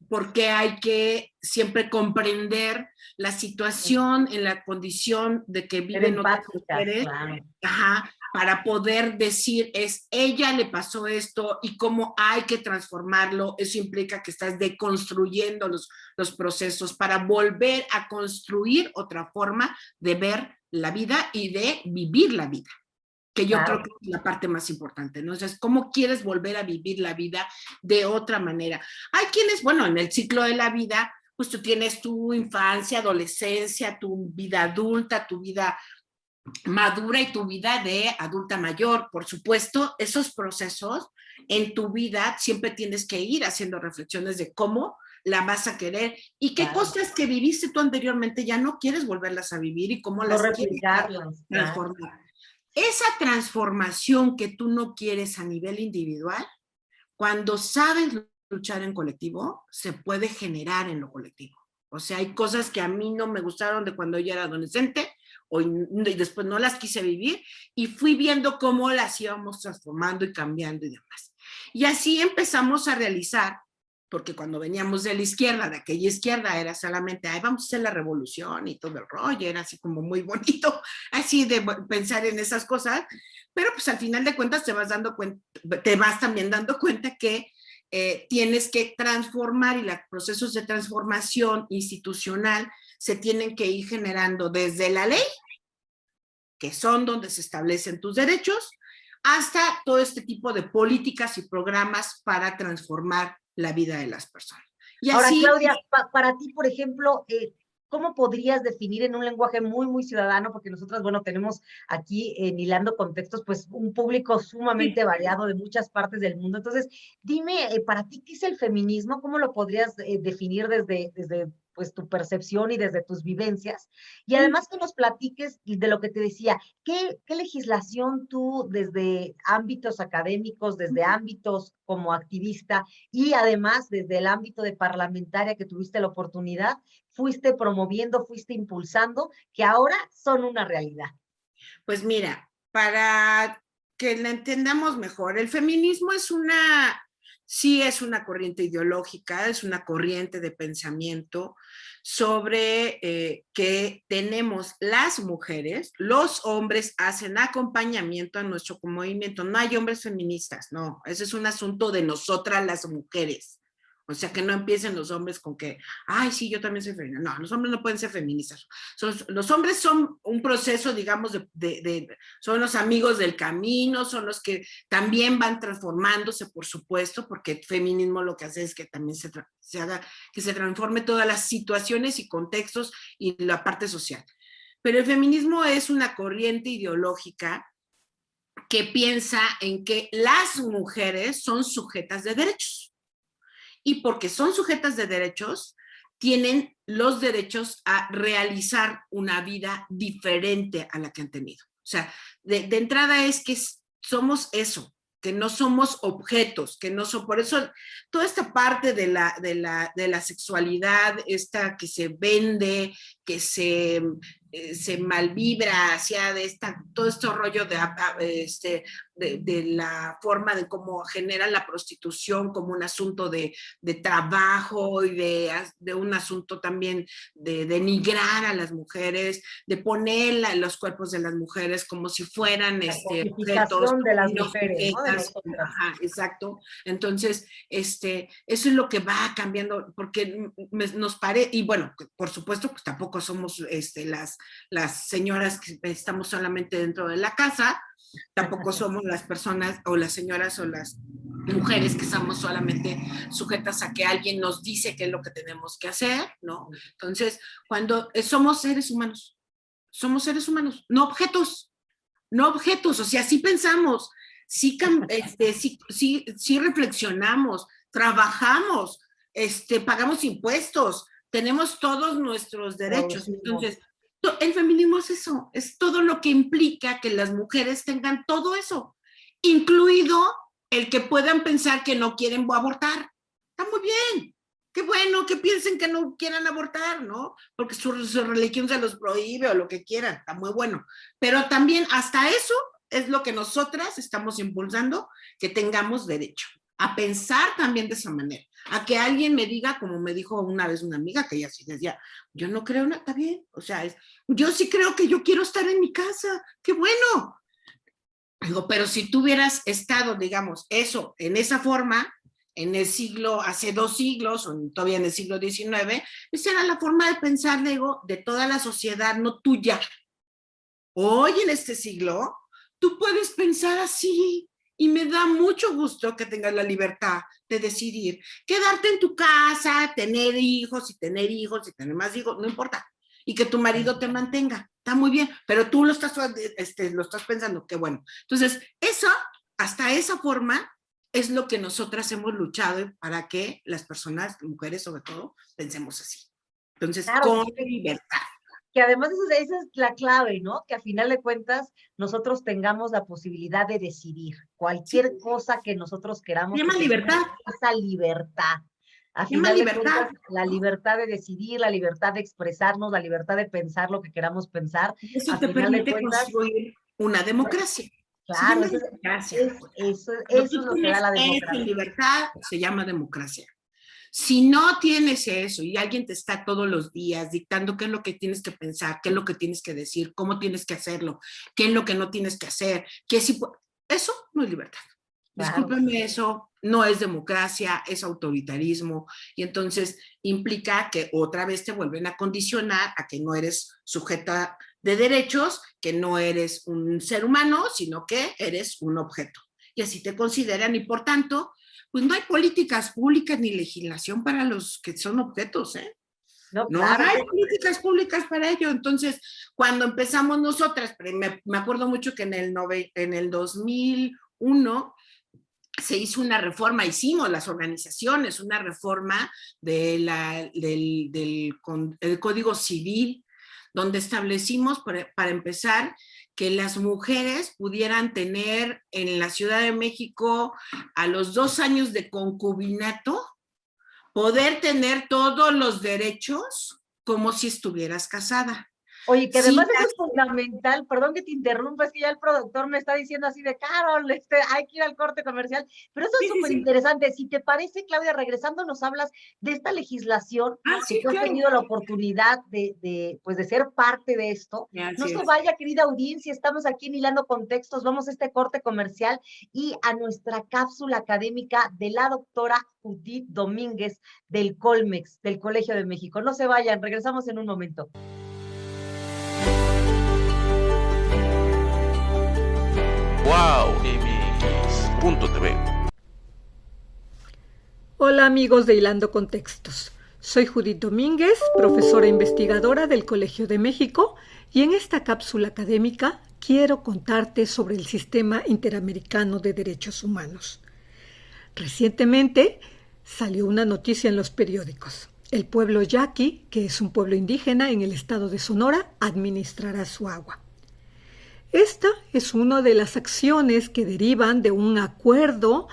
por qué hay que siempre comprender la situación en la condición de que Ser viven otras empáticas, mujeres, claro. ajá, para poder decir, ella le pasó esto y cómo hay que transformarlo. Eso implica que estás deconstruyendo los procesos para volver a construir otra forma de ver la vida y de vivir la vida, que yo creo Claro. que es la parte más importante, ¿no? O sea, ¿cómo quieres volver a vivir la vida de otra manera? Hay quienes, bueno, en el ciclo de la vida, pues tú tienes tu infancia, adolescencia, tu vida adulta, tu vida madura y tu vida de adulta mayor. Por supuesto, esos procesos en tu vida siempre tienes que ir haciendo reflexiones de cómo la vas a querer y qué Claro. cosas que viviste tú anteriormente ya no quieres volverlas a vivir y cómo No las quieres replicarlas, claro. transformar. Esa transformación que tú no quieres a nivel individual, cuando sabes luchar en colectivo, se puede generar en lo colectivo. O sea, hay cosas que a mí no me gustaron de cuando yo era adolescente y después no las quise vivir y fui viendo cómo las íbamos transformando y cambiando y demás. Y así empezamos a realizar, porque cuando veníamos de la izquierda, de aquella izquierda, era solamente, ay, vamos a hacer la revolución y todo el rollo, era así como muy bonito, así de pensar en esas cosas, pero pues al final de cuentas te vas también dando cuenta que tienes que transformar y los procesos de transformación institucional se tienen que ir generando desde la ley, que son donde se establecen tus derechos, hasta todo este tipo de políticas y programas para transformar la vida de las personas. Y Ahora, así, Claudia, para ti, por ejemplo, ¿cómo podrías definir en un lenguaje muy, muy ciudadano? Porque nosotros, bueno, tenemos aquí en Hilando Contextos, pues un público sumamente variado de muchas partes del mundo. Entonces, dime, para ti, ¿qué es el feminismo? ¿Cómo lo podrías definir desde pues tu percepción y desde tus vivencias? Y además que nos platiques de lo que te decía, ¿qué legislación tú desde ámbitos académicos, desde ámbitos como activista y además desde el ámbito de parlamentaria que tuviste la oportunidad, fuiste promoviendo, fuiste impulsando, que ahora son una realidad? pues mira, para que la entendamos mejor, el feminismo sí es una corriente ideológica, es una corriente de pensamiento sobre que tenemos las mujeres, los hombres hacen acompañamiento a nuestro movimiento. No hay hombres feministas, no, ese es un asunto de nosotras las mujeres. O sea, que no empiecen los hombres con que, ay, sí, yo también soy feminista. No, los hombres no pueden ser feministas. Los hombres son un proceso, digamos, son los amigos del camino, son los que también van transformándose, por supuesto, porque el feminismo lo que hace es que también se haga, que se transforme todas las situaciones y contextos y la parte social. Pero el feminismo es una corriente ideológica que piensa en que las mujeres son sujetas de derechos. Y porque son sujetas de derechos, tienen los derechos a realizar una vida diferente a la que han tenido. O sea, de entrada es que somos eso, que no somos objetos, que no son, por eso toda esta parte de la sexualidad, esta que se vende, que se malvibra hacia de esta todo este rollo de la forma de cómo generan la prostitución como un asunto de trabajo y de un asunto también de denigrar a las mujeres, de poner los cuerpos de las mujeres como si fueran La objetos cosificación de las y no mujeres, ¿no? De sujetas. nosotras. Ajá, exacto. Entonces, eso es lo que va cambiando, porque nos parece, y bueno, por supuesto, pues tampoco somos las señoras que estamos solamente dentro de la casa, tampoco somos las personas o las señoras o las mujeres que estamos solamente sujetas a que alguien nos dice qué es lo que tenemos que hacer, ¿no? Entonces, cuando somos seres humanos, no objetos, no objetos, o sea, sí pensamos, sí, sí reflexionamos, trabajamos, pagamos impuestos, tenemos todos nuestros derechos. Entonces, el feminismo es eso, es todo lo que implica que las mujeres tengan todo eso, incluido el que puedan pensar que no quieren abortar. Está muy bien. Qué bueno que piensen que no quieran abortar, ¿no? Porque su religión se los prohíbe o lo que quieran, está muy bueno. Pero también hasta eso es lo que nosotras estamos impulsando, que tengamos derecho a pensar también de esa manera, a que alguien me diga, como me dijo una vez una amiga, que ella sí decía, yo no creo, está bien, o sea, yo sí creo que yo quiero estar en mi casa, qué bueno. Digo, pero si tú hubieras estado, digamos, eso, en esa forma, en el siglo, hace 2 siglos, o todavía en el siglo XIX, esa era la forma de pensar, digo, de toda la sociedad, no tuya. Hoy en este siglo, tú puedes pensar así, y me da mucho gusto que tengas la libertad de decidir quedarte en tu casa, tener hijos y tener más hijos, no importa, y que tu marido te mantenga, está muy bien, pero tú lo estás pensando, qué bueno. Entonces, eso, hasta esa forma, es lo que nosotras hemos luchado para que las personas, mujeres sobre todo, pensemos así. Entonces, claro, con libertad. Que además esa es la clave, ¿no? Que a final de cuentas nosotros tengamos la posibilidad de decidir cualquier cosa que nosotros queramos. Se llama libertad. Esa libertad. A final de cuentas, la libertad de decidir, la libertad de expresarnos, la libertad de pensar lo que queramos pensar. Eso te permite construir una democracia. Claro, eso es lo que da la democracia. Libertad se llama democracia. Si no tienes eso y alguien te está todos los días dictando qué es lo que tienes que pensar, qué es lo que tienes que decir, cómo tienes que hacerlo, qué es lo que no tienes que hacer, eso no es libertad. Claro. Discúlpeme, eso no es democracia, es autoritarismo, y entonces implica que otra vez te vuelven a condicionar a que no eres sujeta de derechos, que no eres un ser humano, sino que eres un objeto. Y así te consideran, y por tanto, pues no hay políticas públicas ni legislación para los que son objetos, ¿eh? No, claro. Hay políticas públicas para ello. Entonces, cuando empezamos nosotras, me acuerdo mucho que en el 2001 se hizo una reforma, hicimos las organizaciones, una reforma del Código Civil, donde establecimos, para empezar, que las mujeres pudieran tener en la Ciudad de México a los 2 años de concubinato, poder tener todos los derechos como si estuvieras casada. Oye, que además eso es fundamental, perdón que te interrumpa, es que ya el productor me está diciendo así de, Carol, hay que ir al corte comercial, pero eso es súper interesante. Si te parece, Claudia, regresando nos hablas de esta legislación, que tú has tenido la oportunidad de ser parte de esto. No se vaya, querida audiencia, estamos aquí en Hilando Contextos, vamos a este corte comercial y a nuestra cápsula académica de la doctora Judith Domínguez del Colmex, del Colegio de México. No se vayan, regresamos en un momento. Wow, y mis .tv. Hola amigos de Hilando Contextos. Soy Judith Domínguez, profesora investigadora del Colegio de México, y en esta cápsula académica quiero contarte sobre el Sistema Interamericano de Derechos Humanos. Recientemente salió una noticia en los periódicos. El pueblo yaqui, que es un pueblo indígena en el estado de Sonora, administrará su agua. Esta es una de las acciones que derivan de un acuerdo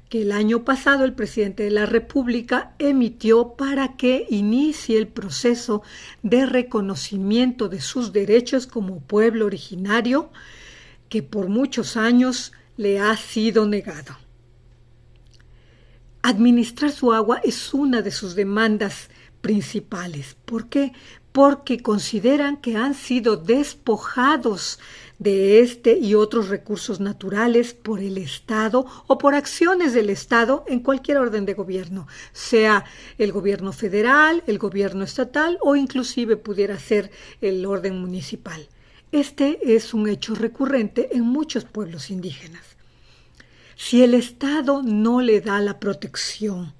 que el año pasado el presidente de la República emitió para que inicie el proceso de reconocimiento de sus derechos como pueblo originario que por muchos años le ha sido negado. Administrar su agua es una de sus demandas principales. ¿Por qué? Porque consideran que han sido despojados de este y otros recursos naturales por el Estado o por acciones del Estado en cualquier orden de gobierno, sea el gobierno federal, el gobierno estatal o inclusive pudiera ser el orden municipal. Este es un hecho recurrente en muchos pueblos indígenas. Si el Estado no le da la protección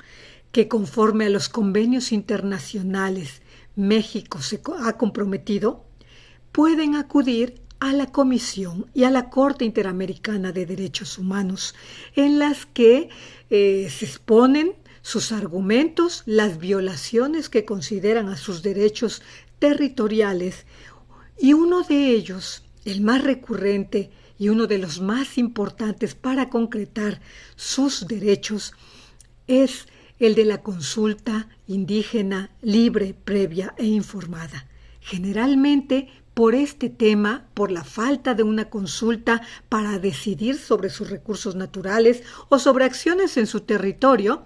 que conforme a los convenios internacionales México se ha comprometido, pueden acudir a la Comisión y a la Corte Interamericana de Derechos Humanos, en las que se exponen sus argumentos, las violaciones que consideran a sus derechos territoriales, y uno de ellos, el más recurrente y uno de los más importantes para concretar sus derechos, es el de la consulta indígena libre, previa e informada. Generalmente, por este tema, por la falta de una consulta para decidir sobre sus recursos naturales o sobre acciones en su territorio,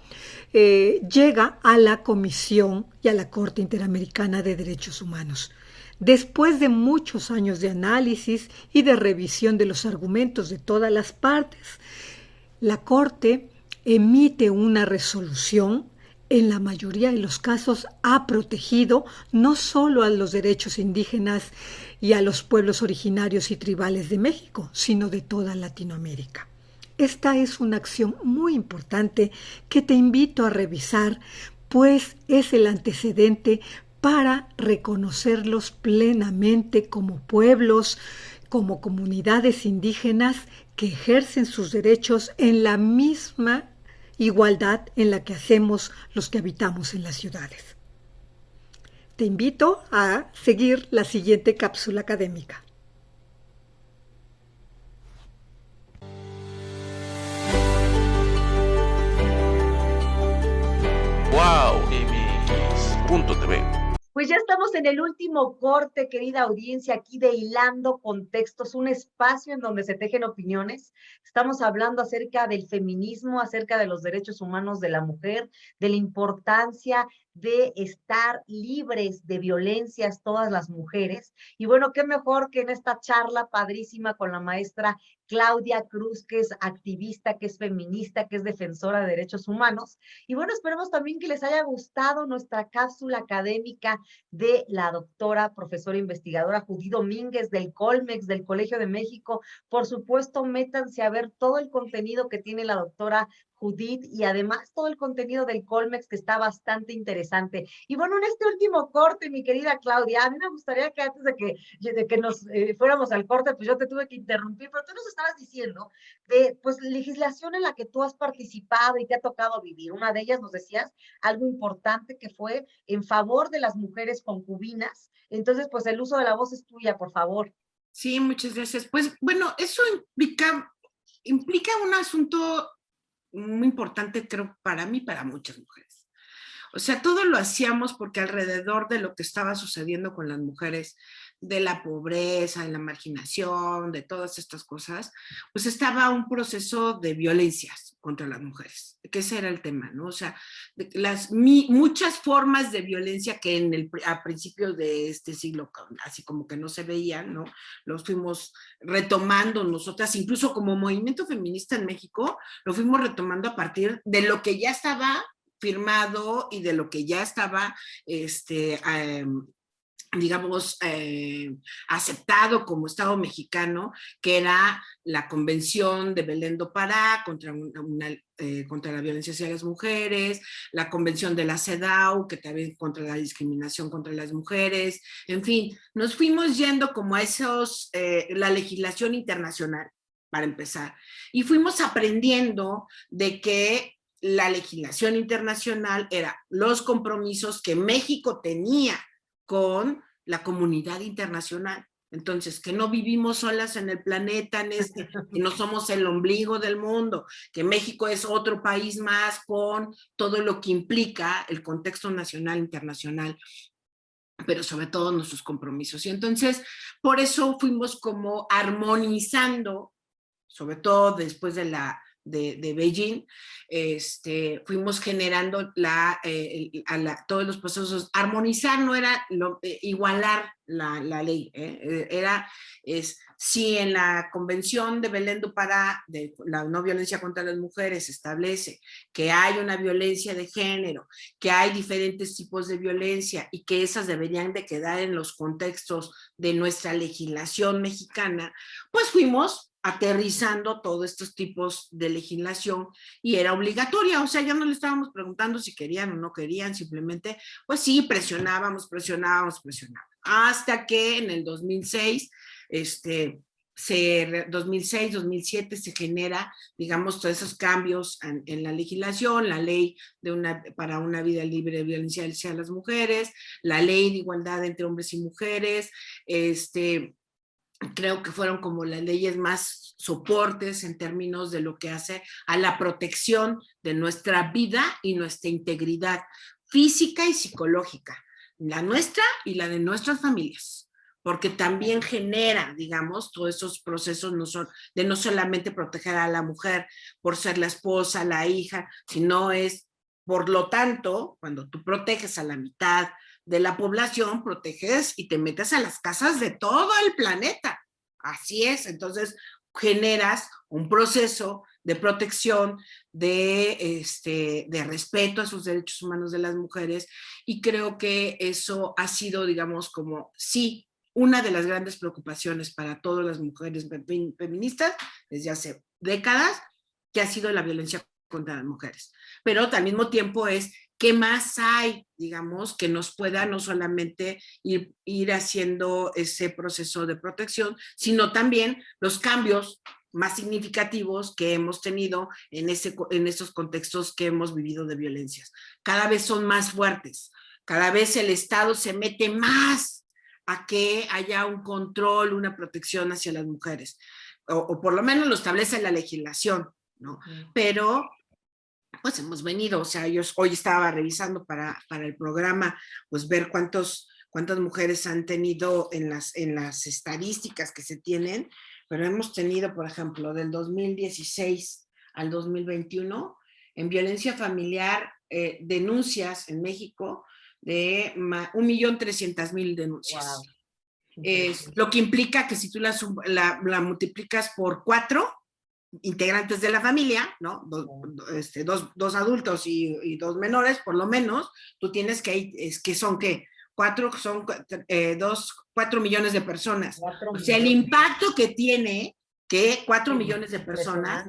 llega a la Comisión y a la Corte Interamericana de Derechos Humanos. Después de muchos años de análisis y de revisión de los argumentos de todas las partes, la Corte emite una resolución. En la mayoría de los casos ha protegido no solo a los derechos indígenas y a los pueblos originarios y tribales de México, sino de toda Latinoamérica. Esta es una acción muy importante que te invito a revisar, pues es el antecedente para reconocerlos plenamente como pueblos, como comunidades indígenas que ejercen sus derechos en la misma igualdad en la que hacemos los que habitamos en las ciudades. Te invito a seguir la siguiente cápsula académica. Wow, TV. Pues ya estamos en el último corte, querida audiencia, aquí de Hilando Contextos, un espacio en donde se tejen opiniones. Estamos hablando acerca del feminismo, acerca de los derechos humanos de la mujer, de la importancia de estar libres de violencias todas las mujeres. Y bueno, qué mejor que en esta charla padrísima con la maestra Claudia Cruz, que es activista, que es feminista, que es defensora de derechos humanos. Y bueno, esperemos también que les haya gustado nuestra cápsula académica de la doctora, profesora investigadora Judith Domínguez del Colmex, del Colegio de México. Por supuesto, métanse a ver todo el contenido que tiene la doctora Judith y además todo el contenido del Colmex, que está bastante interesante. Y bueno, en este último corte, mi querida Claudia, a mí me gustaría que antes de que nos fuéramos al corte, pues yo te tuve que interrumpir, pero tú nos estabas diciendo de pues legislación en la que tú has participado y te ha tocado vivir. Una de ellas nos decías algo importante que fue en favor de las mujeres concubinas. Entonces, pues el uso de la voz es tuya, por favor. Sí, muchas gracias. Pues bueno, eso implica un asunto muy importante, creo, para mí, para muchas mujeres. O sea, todo lo hacíamos porque alrededor de lo que estaba sucediendo con las mujeres, de la pobreza, de la marginación, de todas estas cosas, pues estaba un proceso de violencias contra las mujeres, que ese era el tema, ¿no? O sea, muchas formas de violencia que a principios de este siglo, así como que no se veían, ¿no? Los fuimos retomando nosotras, incluso como movimiento feminista en México, lo fuimos retomando a partir de lo que ya estaba firmado y de lo que ya estaba, digamos, aceptado como Estado mexicano, que era la Convención de Belén do Pará contra la violencia hacia las mujeres, la Convención de la CEDAW, que también contra la discriminación contra las mujeres, en fin, nos fuimos yendo como a la legislación internacional, para empezar, y fuimos aprendiendo de que la legislación internacional era los compromisos que México tenía con la comunidad internacional. Entonces, que no vivimos solas en el planeta, que no somos el ombligo del mundo, que México es otro país más con todo lo que implica el contexto nacional, internacional. pero sobre todo nuestros compromisos. Y entonces, por eso fuimos como armonizando, sobre todo después de Beijing, fuimos generando todos los procesos. Armonizar no era igualar la ley, si en la Convención de Belén do Pará de la no violencia contra las mujeres establece que hay una violencia de género, que hay diferentes tipos de violencia y que esas deberían de quedar en los contextos de nuestra legislación mexicana, pues fuimos aterrizando todos estos tipos de legislación y era obligatoria, o sea, ya no le estábamos preguntando si querían o no querían, simplemente, pues sí, presionábamos, hasta que en el 2006, 2006-2007 se genera, digamos, todos esos cambios en la legislación, la ley para una vida libre de violencia hacia las mujeres, la ley de igualdad entre hombres y mujeres, creo que fueron como las leyes más soportes en términos de lo que hace a la protección de nuestra vida y nuestra integridad física y psicológica, la nuestra y la de nuestras familias, porque también genera, digamos, todos esos procesos de no solamente proteger a la mujer por ser la esposa, la hija, sino es, por lo tanto, cuando tú proteges a la mitad de la población, proteges y te metes a las casas de todo el planeta. Así es, entonces generas un proceso de protección, de respeto a sus derechos humanos de las mujeres, y creo que eso ha sido, digamos, como sí, una de las grandes preocupaciones para todas las mujeres feministas desde hace décadas, que ha sido la violencia contra las mujeres. Pero al mismo tiempo es, ¿qué más hay, digamos, que nos pueda no solamente ir haciendo ese proceso de protección, sino también los cambios más significativos que hemos tenido en esos contextos que hemos vivido de violencias? Cada vez son más fuertes, cada vez el Estado se mete más a que haya un control, una protección hacia las mujeres, o por lo menos lo establece la legislación, ¿no? Pero pues hemos venido, o sea, yo hoy estaba revisando para el programa, pues ver cuántas mujeres han tenido en las estadísticas que se tienen, pero hemos tenido, por ejemplo, del 2016 al 2021, en violencia familiar, denuncias en México de 1.300.000 denuncias. Wow. Lo que implica que si tú la multiplicas por 4 integrantes de la familia, ¿no? Dos adultos y 2 menores, por lo menos, tú tienes que son, ¿qué? 4 millones de personas. O sea, el impacto que tiene que 4 millones de personas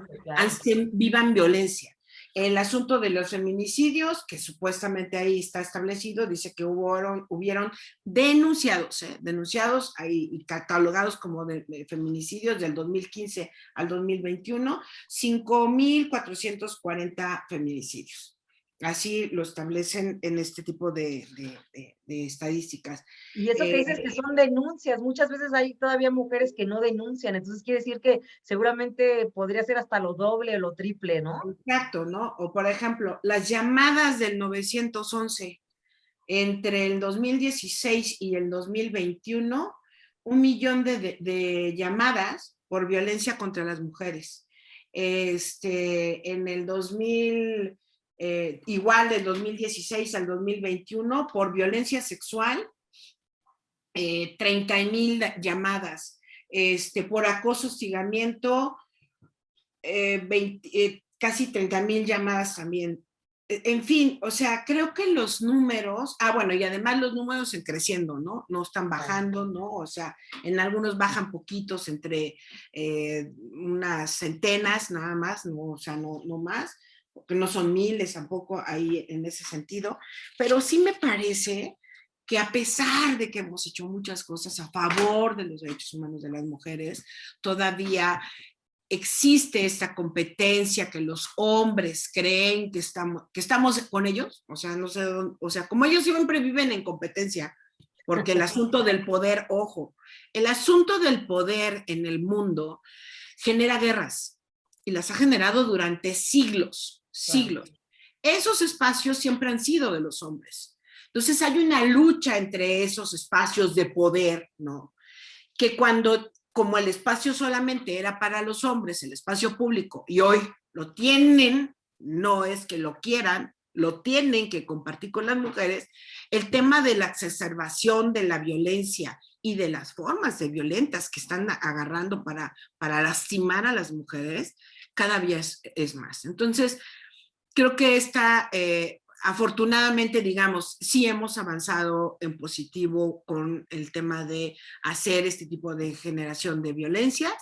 vivan violencia. El asunto de los feminicidios, que supuestamente ahí está establecido, dice que hubieron denunciados ahí, y catalogados como de feminicidios del 2015 al 2021, 5.440 feminicidios. Así lo establecen en este tipo de estadísticas. Y eso que dices que son denuncias, muchas veces hay todavía mujeres que no denuncian, entonces quiere decir que seguramente podría ser hasta lo doble o lo triple, ¿no? Exacto, ¿no? O por ejemplo, las llamadas del 911 entre el 2016 y el 2021, 1 millón de llamadas por violencia contra las mujeres. En el 2000... igual del 2016 al 2021, por violencia sexual, 30,000 llamadas, por acoso, hostigamiento, casi 30,000 llamadas también. En fin, o sea, creo que los números, bueno, y además los números en creciendo, ¿no? No están bajando, ¿no? O sea, en algunos bajan poquitos, entre unas centenas nada más, ¿no? O sea, no más, porque no son miles tampoco ahí en ese sentido, pero sí me parece que a pesar de que hemos hecho muchas cosas a favor de los derechos humanos de las mujeres, todavía existe esta competencia que los hombres creen que estamos con ellos, o sea, no sé, o sea, como ellos siempre viven en competencia, porque el asunto del poder, ojo, el asunto del poder en el mundo genera guerras, y las ha generado durante siglos. Esos espacios siempre han sido de los hombres. Entonces hay una lucha entre esos espacios de poder, ¿no? Que cuando, como el espacio solamente era para los hombres, el espacio público, y hoy lo tienen, no es que lo quieran, lo tienen que compartir con las mujeres, el tema de la exacerbación de la violencia y de las formas de violentas que están agarrando para lastimar a las mujeres, cada día es más. Entonces, creo que afortunadamente, digamos, sí hemos avanzado en positivo con el tema de hacer este tipo de generación de violencias,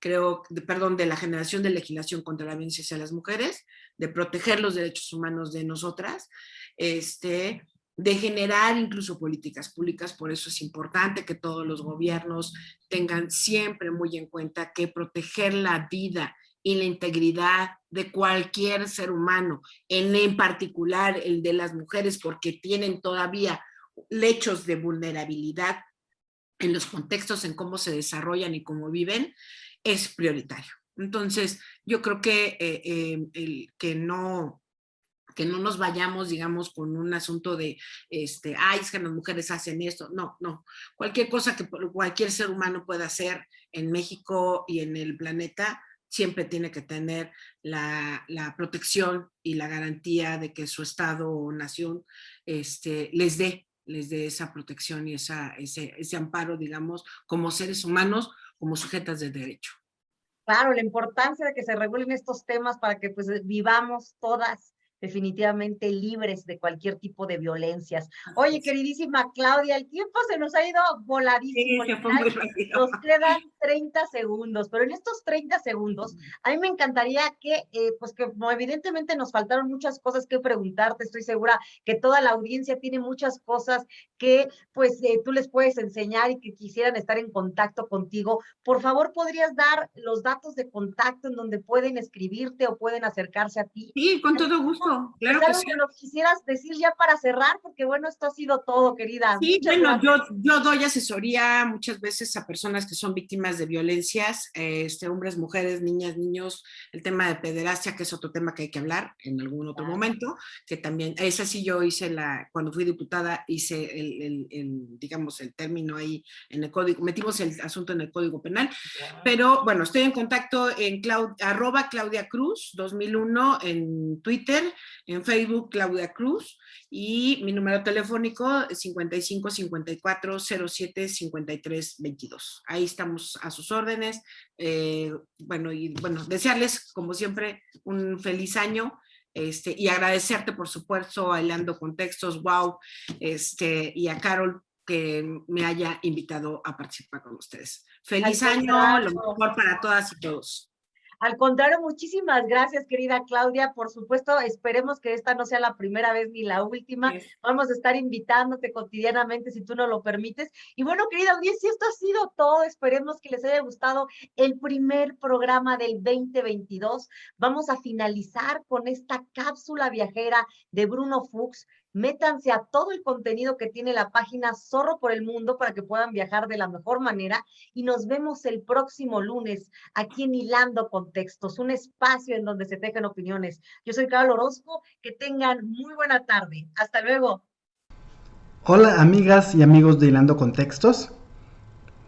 de la generación de legislación contra la violencia hacia las mujeres, de proteger los derechos humanos de nosotras, de generar incluso políticas públicas. Por eso es importante que todos los gobiernos tengan siempre muy en cuenta que proteger la vida y la integridad de cualquier ser humano, en particular el de las mujeres, porque tienen todavía lechos de vulnerabilidad en los contextos en cómo se desarrollan y cómo viven, es prioritario. Entonces, yo creo que no nos vayamos, digamos, con un asunto de, es que las mujeres hacen esto. No. Cualquier cosa que cualquier ser humano pueda hacer en México y en el planeta, siempre tiene que tener la protección y la garantía de que su estado o nación les dé esa protección y ese amparo, digamos, como seres humanos, como sujetas de derecho. Claro, la importancia de que se regulen estos temas para que pues vivamos todas definitivamente libres de cualquier tipo de violencias. Oye, queridísima Claudia, el tiempo se nos ha ido voladísimo. Sí, se fue muy rápido. Nos quedan 30 segundos, pero en estos 30 segundos, a mí me encantaría que, pues que evidentemente nos faltaron muchas cosas que preguntarte, estoy segura que toda la audiencia tiene muchas cosas que pues tú les puedes enseñar y que quisieran estar en contacto contigo. Por favor, ¿podrías dar los datos de contacto en donde pueden escribirte o pueden acercarse a ti? Sí, con todo gusto. Claro que sí. Que nos quisieras decir ya para cerrar, porque bueno, esto ha sido todo, querida. Sí, bueno, yo doy asesoría muchas veces a personas que son víctimas de violencias, hombres, mujeres, niñas, niños, el tema de pederastia, que es otro tema que hay que hablar en algún otro momento, que también, esa sí yo hice cuando fui diputada, hice digamos, el término ahí en el código, metimos el asunto en el Código Penal, pero bueno, estoy en contacto en @ClaudiaCruz 2001 en Twitter, en Facebook Claudia Cruz, y mi número telefónico es 55 54 07 53 22. Ahí estamos a sus órdenes. Bueno, desearles como siempre un feliz año. Y agradecerte por supuesto a Hilando Contextos, wow, y a Carol que me haya invitado a participar con ustedes. Feliz año, lo mejor para todas y todos. Al contrario, muchísimas gracias, querida Claudia. Por supuesto, esperemos que esta no sea la primera vez ni la última. Yes. Vamos a estar invitándote cotidianamente, si tú nos lo permites. Y bueno, querida audiencia, esto ha sido todo. Esperemos que les haya gustado el primer programa del 2022. Vamos a finalizar con esta cápsula viajera de Bruno Fuchs. Métanse a todo el contenido que tiene la página Zorro por el Mundo para que puedan viajar de la mejor manera, y nos vemos el próximo lunes aquí en Hilando Contextos, un espacio en donde se tejen opiniones. Yo soy Carol Orozco, que tengan muy buena tarde. Hasta luego. Hola amigas y amigos de Hilando Contextos,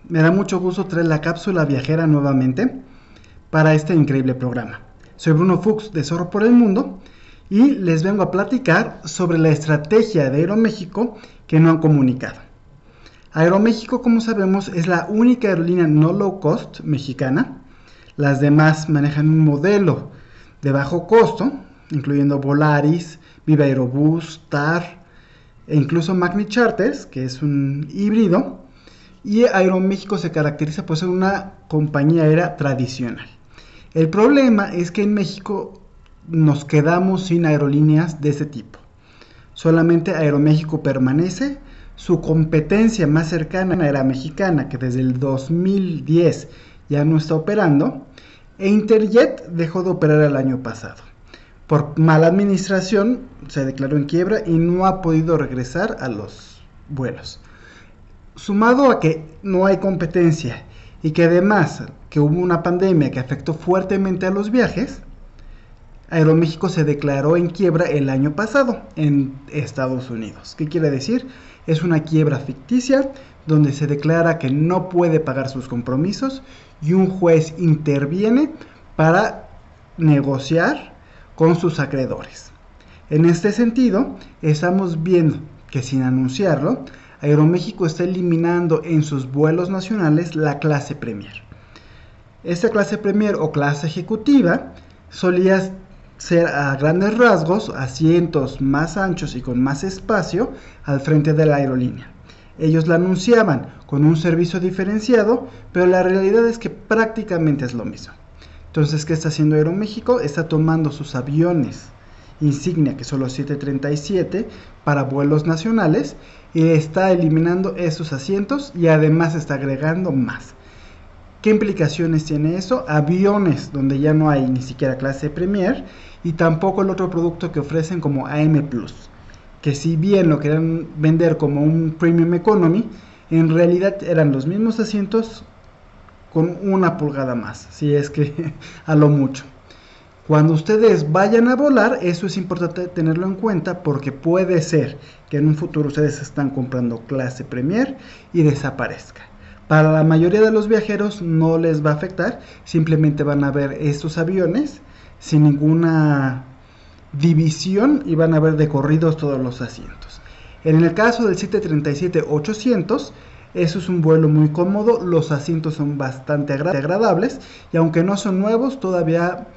me da mucho gusto traer la cápsula viajera nuevamente para este increíble programa. Soy Bruno Fuchs de Zorro por el Mundo y les vengo a platicar sobre la estrategia de Aeroméxico que no han comunicado. Aeroméxico, como sabemos, es la única aerolínea no low cost mexicana. Las demás manejan un modelo de bajo costo, incluyendo Volaris, Viva Aerobús, TAR e incluso Magni Charters, que es un híbrido. Y Aeroméxico se caracteriza por ser una compañía aérea tradicional. El problema es que en México nos quedamos sin aerolíneas de ese tipo. Solamente Aeroméxico permanece. Su competencia más cercana era Mexicana, que desde el 2010 ya no está operando, e Interjet dejó de operar el año pasado. Por mala administración se declaró en quiebra y no ha podido regresar a los vuelos. Sumado a que no hay competencia y que además que hubo una pandemia que afectó fuertemente a los viajes, Aeroméxico se declaró en quiebra el año pasado en Estados Unidos. ¿Qué quiere decir? Es una quiebra ficticia donde se declara que no puede pagar sus compromisos y un juez interviene para negociar con sus acreedores. En este sentido, estamos viendo que sin anunciarlo, Aeroméxico está eliminando en sus vuelos nacionales la clase Premier. Esta clase Premier o clase ejecutiva solía ser a grandes rasgos asientos más anchos y con más espacio al frente de la aerolínea. Ellos la anunciaban con un servicio diferenciado, pero la realidad es que prácticamente es lo mismo. Entonces, ¿qué está haciendo Aeroméxico? Está tomando sus aviones insignia, que son los 737, para vuelos nacionales, y está eliminando esos asientos y además está agregando más. ¿Qué implicaciones tiene eso? Aviones donde ya no hay ni siquiera clase Premier y tampoco el otro producto que ofrecen como AM Plus, que si bien lo querían vender como un Premium Economy, en realidad eran los mismos asientos con 1 pulgada más, si es que a lo mucho. Cuando ustedes vayan a volar, eso es importante tenerlo en cuenta porque puede ser que en un futuro ustedes están comprando clase Premier y desaparezca. Para la mayoría de los viajeros no les va a afectar, simplemente van a ver estos aviones sin ninguna división y van a ver de corridos todos los asientos. En el caso del 737-800, eso es un vuelo muy cómodo, los asientos son bastante agradables y aunque no son nuevos, todavía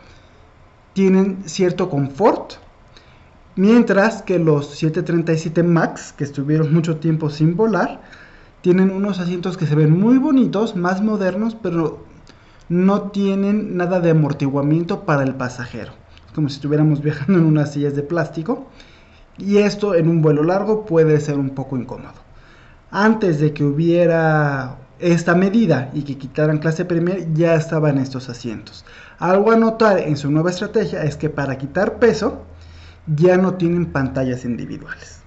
tienen cierto confort, mientras que los 737 MAX, que estuvieron mucho tiempo sin volar, tienen unos asientos que se ven muy bonitos, más modernos, pero no tienen nada de amortiguamiento para el pasajero. Es como si estuviéramos viajando en unas sillas de plástico, y esto en un vuelo largo puede ser un poco incómodo. Antes de que hubiera esta medida y que quitaran clase Premier, ya estaban estos asientos. Algo a notar en su nueva estrategia es que para quitar peso ya no tienen pantallas individuales.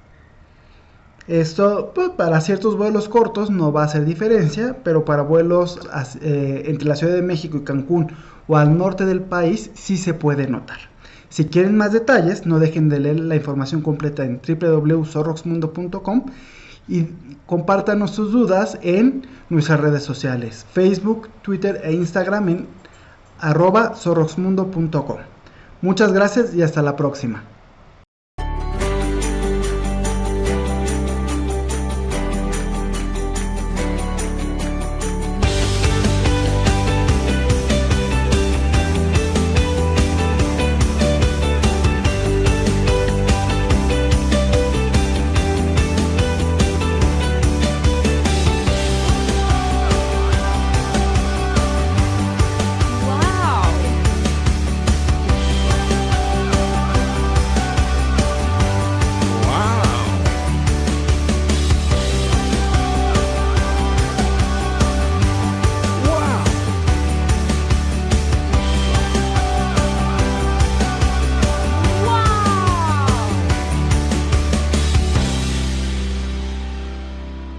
Esto pues, para ciertos vuelos cortos no va a hacer diferencia, pero para vuelos entre la Ciudad de México y Cancún o al norte del país sí se puede notar. Si quieren más detalles, no dejen de leer la información completa en www.zorroxmundo.com y compártanos sus dudas en nuestras redes sociales, Facebook, Twitter e Instagram en @zorroxmundo.com. Muchas gracias y hasta la próxima.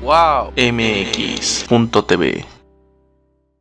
Wow. MX.tv